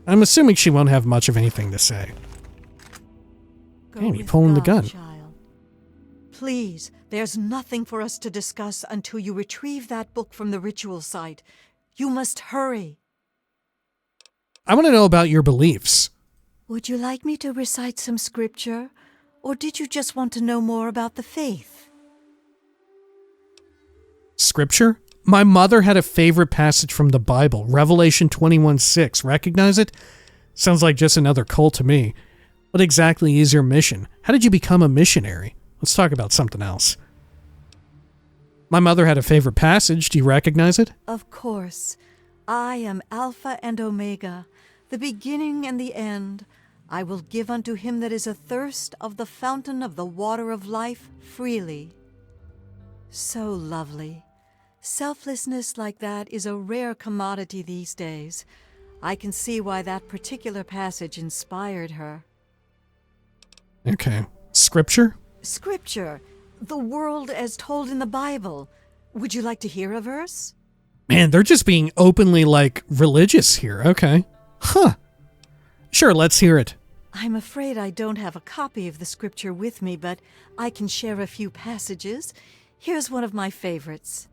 I'm assuming she won't have much of anything to say. Hey, you pulling the gun. Child. Please, there's nothing for us to discuss until you retrieve that book from the ritual site. You must hurry. I want to know about your beliefs. Would you like me to recite some scripture, or did you just want to know more about the faith? Scripture? My mother had a favorite passage from the Bible, Revelation 21:6. Recognize it? Sounds like just another cult to me. What exactly is your mission? How did you become a missionary? Let's talk about something else. My mother had a favorite passage. Do you recognize it? Of course. I am Alpha and Omega, the beginning and the end. I will give unto him that is athirst of the fountain of the water of life freely. So lovely. Selflessness like that is a rare commodity these days. I can see why that particular passage inspired her. Okay. Scripture? Scripture. The world as told in the Bible. Would you like to hear a verse? Man, they're just being openly, like, religious here. Okay. Huh. Sure, let's hear it. I'm afraid I don't have a copy of the scripture with me, but I can share a few passages. Here's one of my favorites.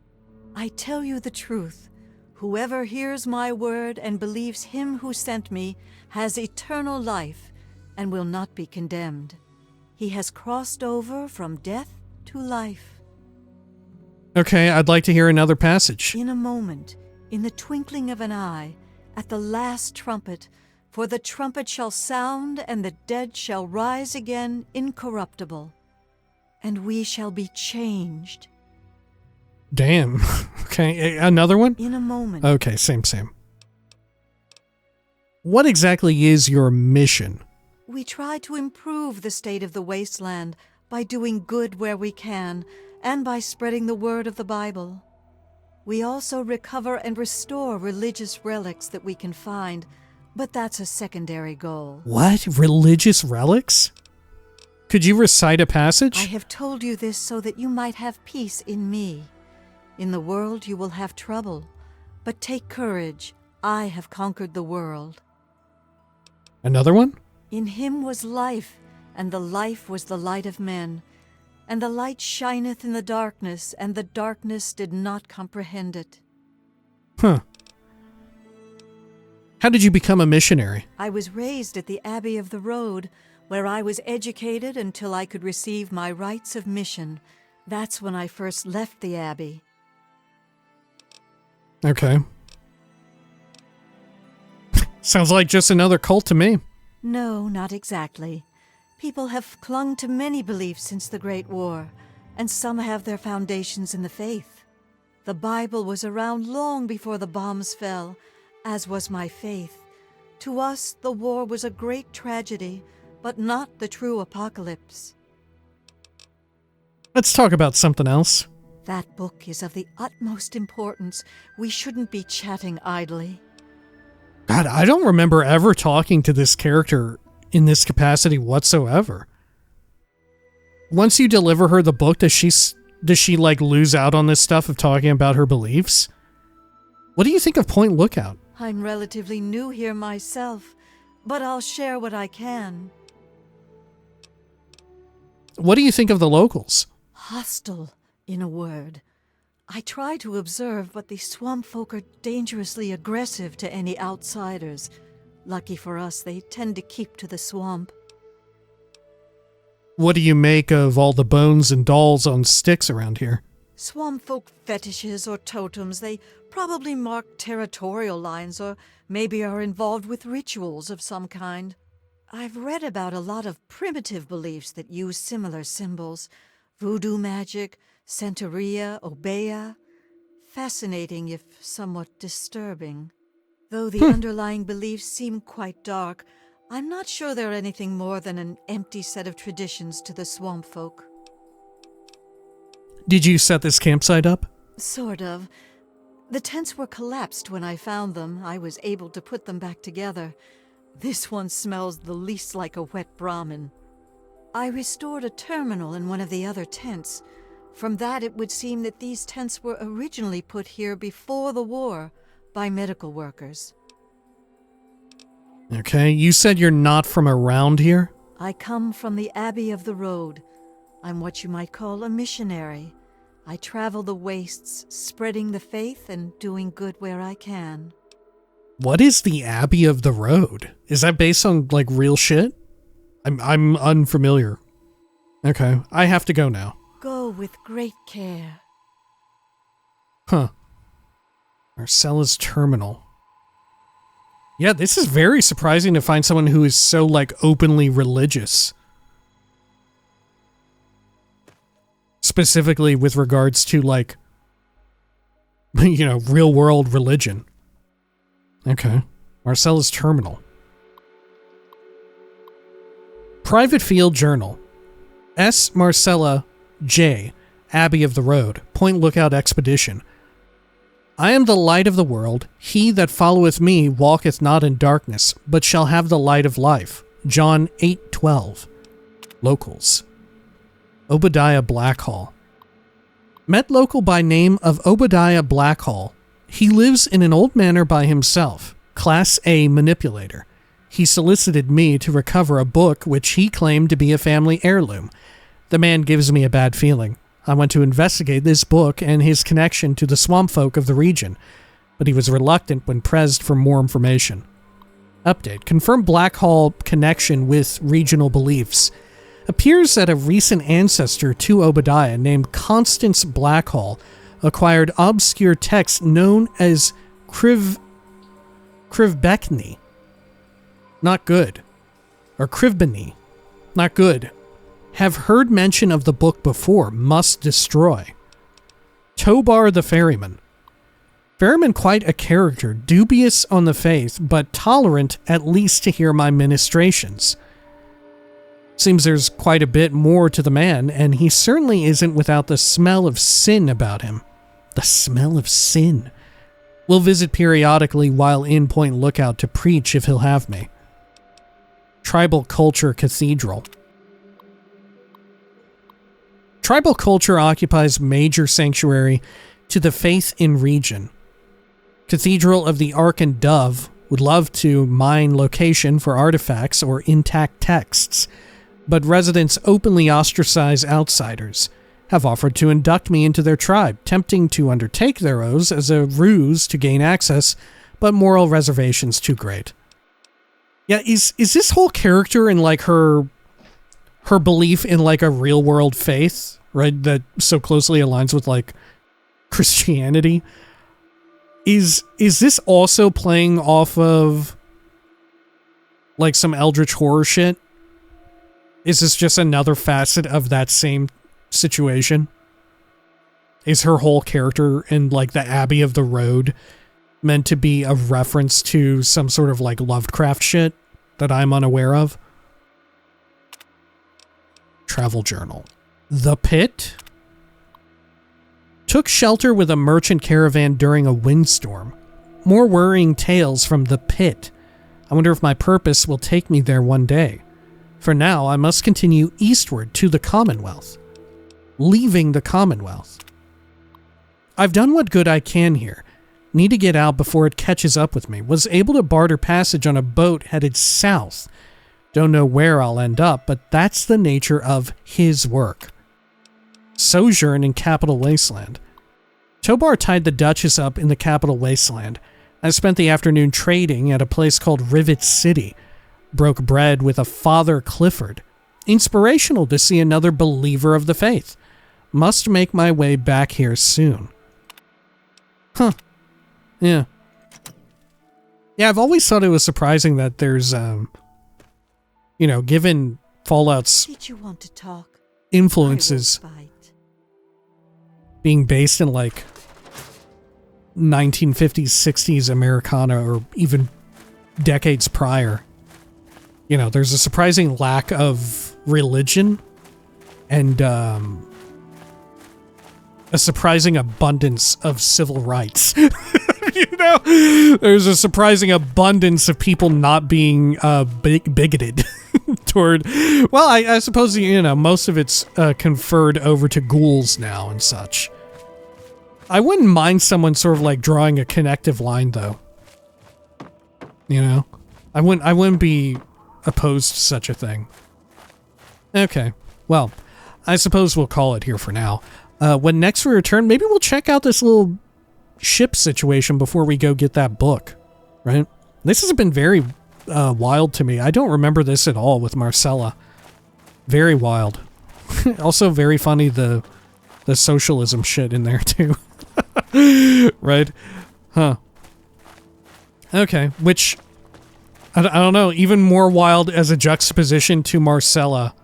I tell you the truth. Whoever hears my word and believes him who sent me has eternal life and will not be condemned. He has crossed over from death to life. Okay, I'd like to hear another passage. In a moment, in the twinkling of an eye, at the last trumpet, for the trumpet shall sound, and the dead shall rise again incorruptible, and we shall be changed. Damn. Okay, another one? In a moment. Okay, same. What exactly is your mission? We try to improve the state of the wasteland by doing good where we can, and by spreading the word of the Bible. We also recover and restore religious relics that we can find, but that's a secondary goal. What? Religious relics? Could you recite a passage? I have told you this so that you might have peace in me. In the world you will have trouble, but take courage. I have conquered the world. Another one? In him was life, and the life was the light of men. And the light shineth in the darkness, and the darkness did not comprehend it. Huh. How did you become a missionary? I was raised at the Abbey of the Road, where I was educated until I could receive my rites of mission. That's when I first left the Abbey. Okay. Sounds like just another cult to me. No, not exactly. People have clung to many beliefs since the Great War, and some have their foundations in the faith. The Bible was around long before the bombs fell, as was my faith. To us, the war was a great tragedy, but not the true apocalypse. Let's talk about something else. That book is of the utmost importance. We shouldn't be chatting idly. God, I don't remember ever talking to this character in this capacity whatsoever. Once you deliver her the book, does she like lose out on this stuff of talking about her beliefs? What do you think of Point Lookout? I'm relatively new here myself, but I'll share what I can. What do you think of the locals? Hostile, in a word. I try to observe, but the swamp folk are dangerously aggressive to any outsiders. Lucky for us, they tend to keep to the swamp. What do you make of all the bones and dolls on sticks around here? Swamp folk fetishes or totems, they probably mark territorial lines or maybe are involved with rituals of some kind. I've read about a lot of primitive beliefs that use similar symbols. Voodoo magic, Santeria, Obeah. Fascinating, if somewhat disturbing. Though the underlying beliefs seem quite dark, I'm not sure they're anything more than an empty set of traditions to the swamp folk. Did you set this campsite up? Sort of. The tents were collapsed when I found them. I was able to put them back together. This one smells the least like a wet Brahmin. I restored a terminal in one of the other tents. From that, it would seem that these tents were originally put here before the war by medical workers. Okay, you said you're not from around here? I come from the Abbey of the Road. I'm what you might call a missionary. I travel the wastes, spreading the faith and doing good where I can. What is the Abbey of the Road? Is that based on, like, real shit? I'm unfamiliar. Okay, I have to go now. Go with great care. Huh. Marcella's terminal. Yeah, this is very surprising to find someone who is so, like, openly religious. Specifically with regards to, like, you know, real-world religion. Okay. Marcella's terminal. Private Field Journal. S. Marcella J. Abbey of the Road. Point Lookout Expedition. I am the light of the world. He that followeth me walketh not in darkness, but shall have the light of life. John 8:12. Locals. Obadiah Blackhall. Met local by name of Obadiah Blackhall. He lives in an old manor by himself. Class A manipulator. He solicited me to recover a book which he claimed to be a family heirloom. The man gives me a bad feeling. I went to investigate this book and his connection to the swamp folk of the region, but he was reluctant when pressed for more information. Update. Confirmed Blackhall connection with regional beliefs. Appears that a recent ancestor to Obadiah named Constance Blackhall acquired obscure texts known as Krivbekni. Not good. Or Krivbeni. Not good. Have heard mention of the book before. Must destroy. Tobar the Ferryman. Ferryman quite a character, dubious on the faith, but tolerant at least to hear my ministrations. Seems there's quite a bit more to the man, and he certainly isn't without the smell of sin about him. The smell of sin. We'll visit periodically while in Point Lookout to preach if he'll have me. Tribal Culture Cathedral. Tribal culture occupies major sanctuary to the faith in region. Cathedral of the Ark and Dove would love to mine location for artifacts or intact texts, but residents openly ostracize outsiders, have offered to induct me into their tribe, tempting to undertake their oaths as a ruse to gain access, but moral reservations too great. Yeah, is this whole character in like her belief in like a real world faith, right, that so closely aligns with like Christianity? Is this also playing off of like some eldritch horror shit? Is this just another facet of that same situation? Is her whole character in like the Abbey of the Road meant to be a reference to some sort of like Lovecraft shit that I'm unaware of? Travel journal. The Pit? Took shelter with a merchant caravan during a windstorm. More worrying tales from the Pit. I wonder if my purpose will take me there one day. For now, I must continue eastward to the Commonwealth. Leaving the Commonwealth. I've done what good I can here. Need to get out before it catches up with me. Was able to barter passage on a boat headed south. Don't know where I'll end up, but that's the nature of his work. Sojourn in Capital Wasteland. Tobar tied the Duchess up in the Capital Wasteland. I spent the afternoon trading at a place called Rivet City. Broke bread with a Father Clifford. Inspirational to see another believer of the faith. Must make my way back here soon. Huh. Yeah. Yeah, I've always thought it was surprising that there's, given Fallout's Did you want to talk? influences being based in like 1950s, 60s Americana or even decades prior. There's a surprising lack of religion and a surprising abundance of civil rights. There's a surprising abundance of people not being bigoted toward, well, I suppose, most of it's conferred over to ghouls now and such. I wouldn't mind someone sort of like drawing a connective line, though. I wouldn't be opposed to such a thing. Okay, well, I suppose we'll call it here for now. When next we return, maybe we'll check out this little ship situation before we go get that book, right? This has been very wild to me. I don't remember this at all with Marcella. Very wild. Also very funny, the socialism shit in there too. Right? Huh. Okay, which I don't know, even more wild as a juxtaposition to Marcella.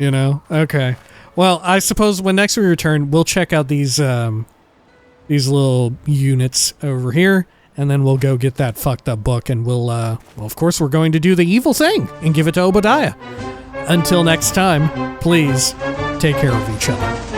Okay. Well, I suppose when next we return, we'll check out these little units over here, and then we'll go get that fucked up book, and we'll, of course, we're going to do the evil thing and give it to Obadiah. Until next time, please take care of each other.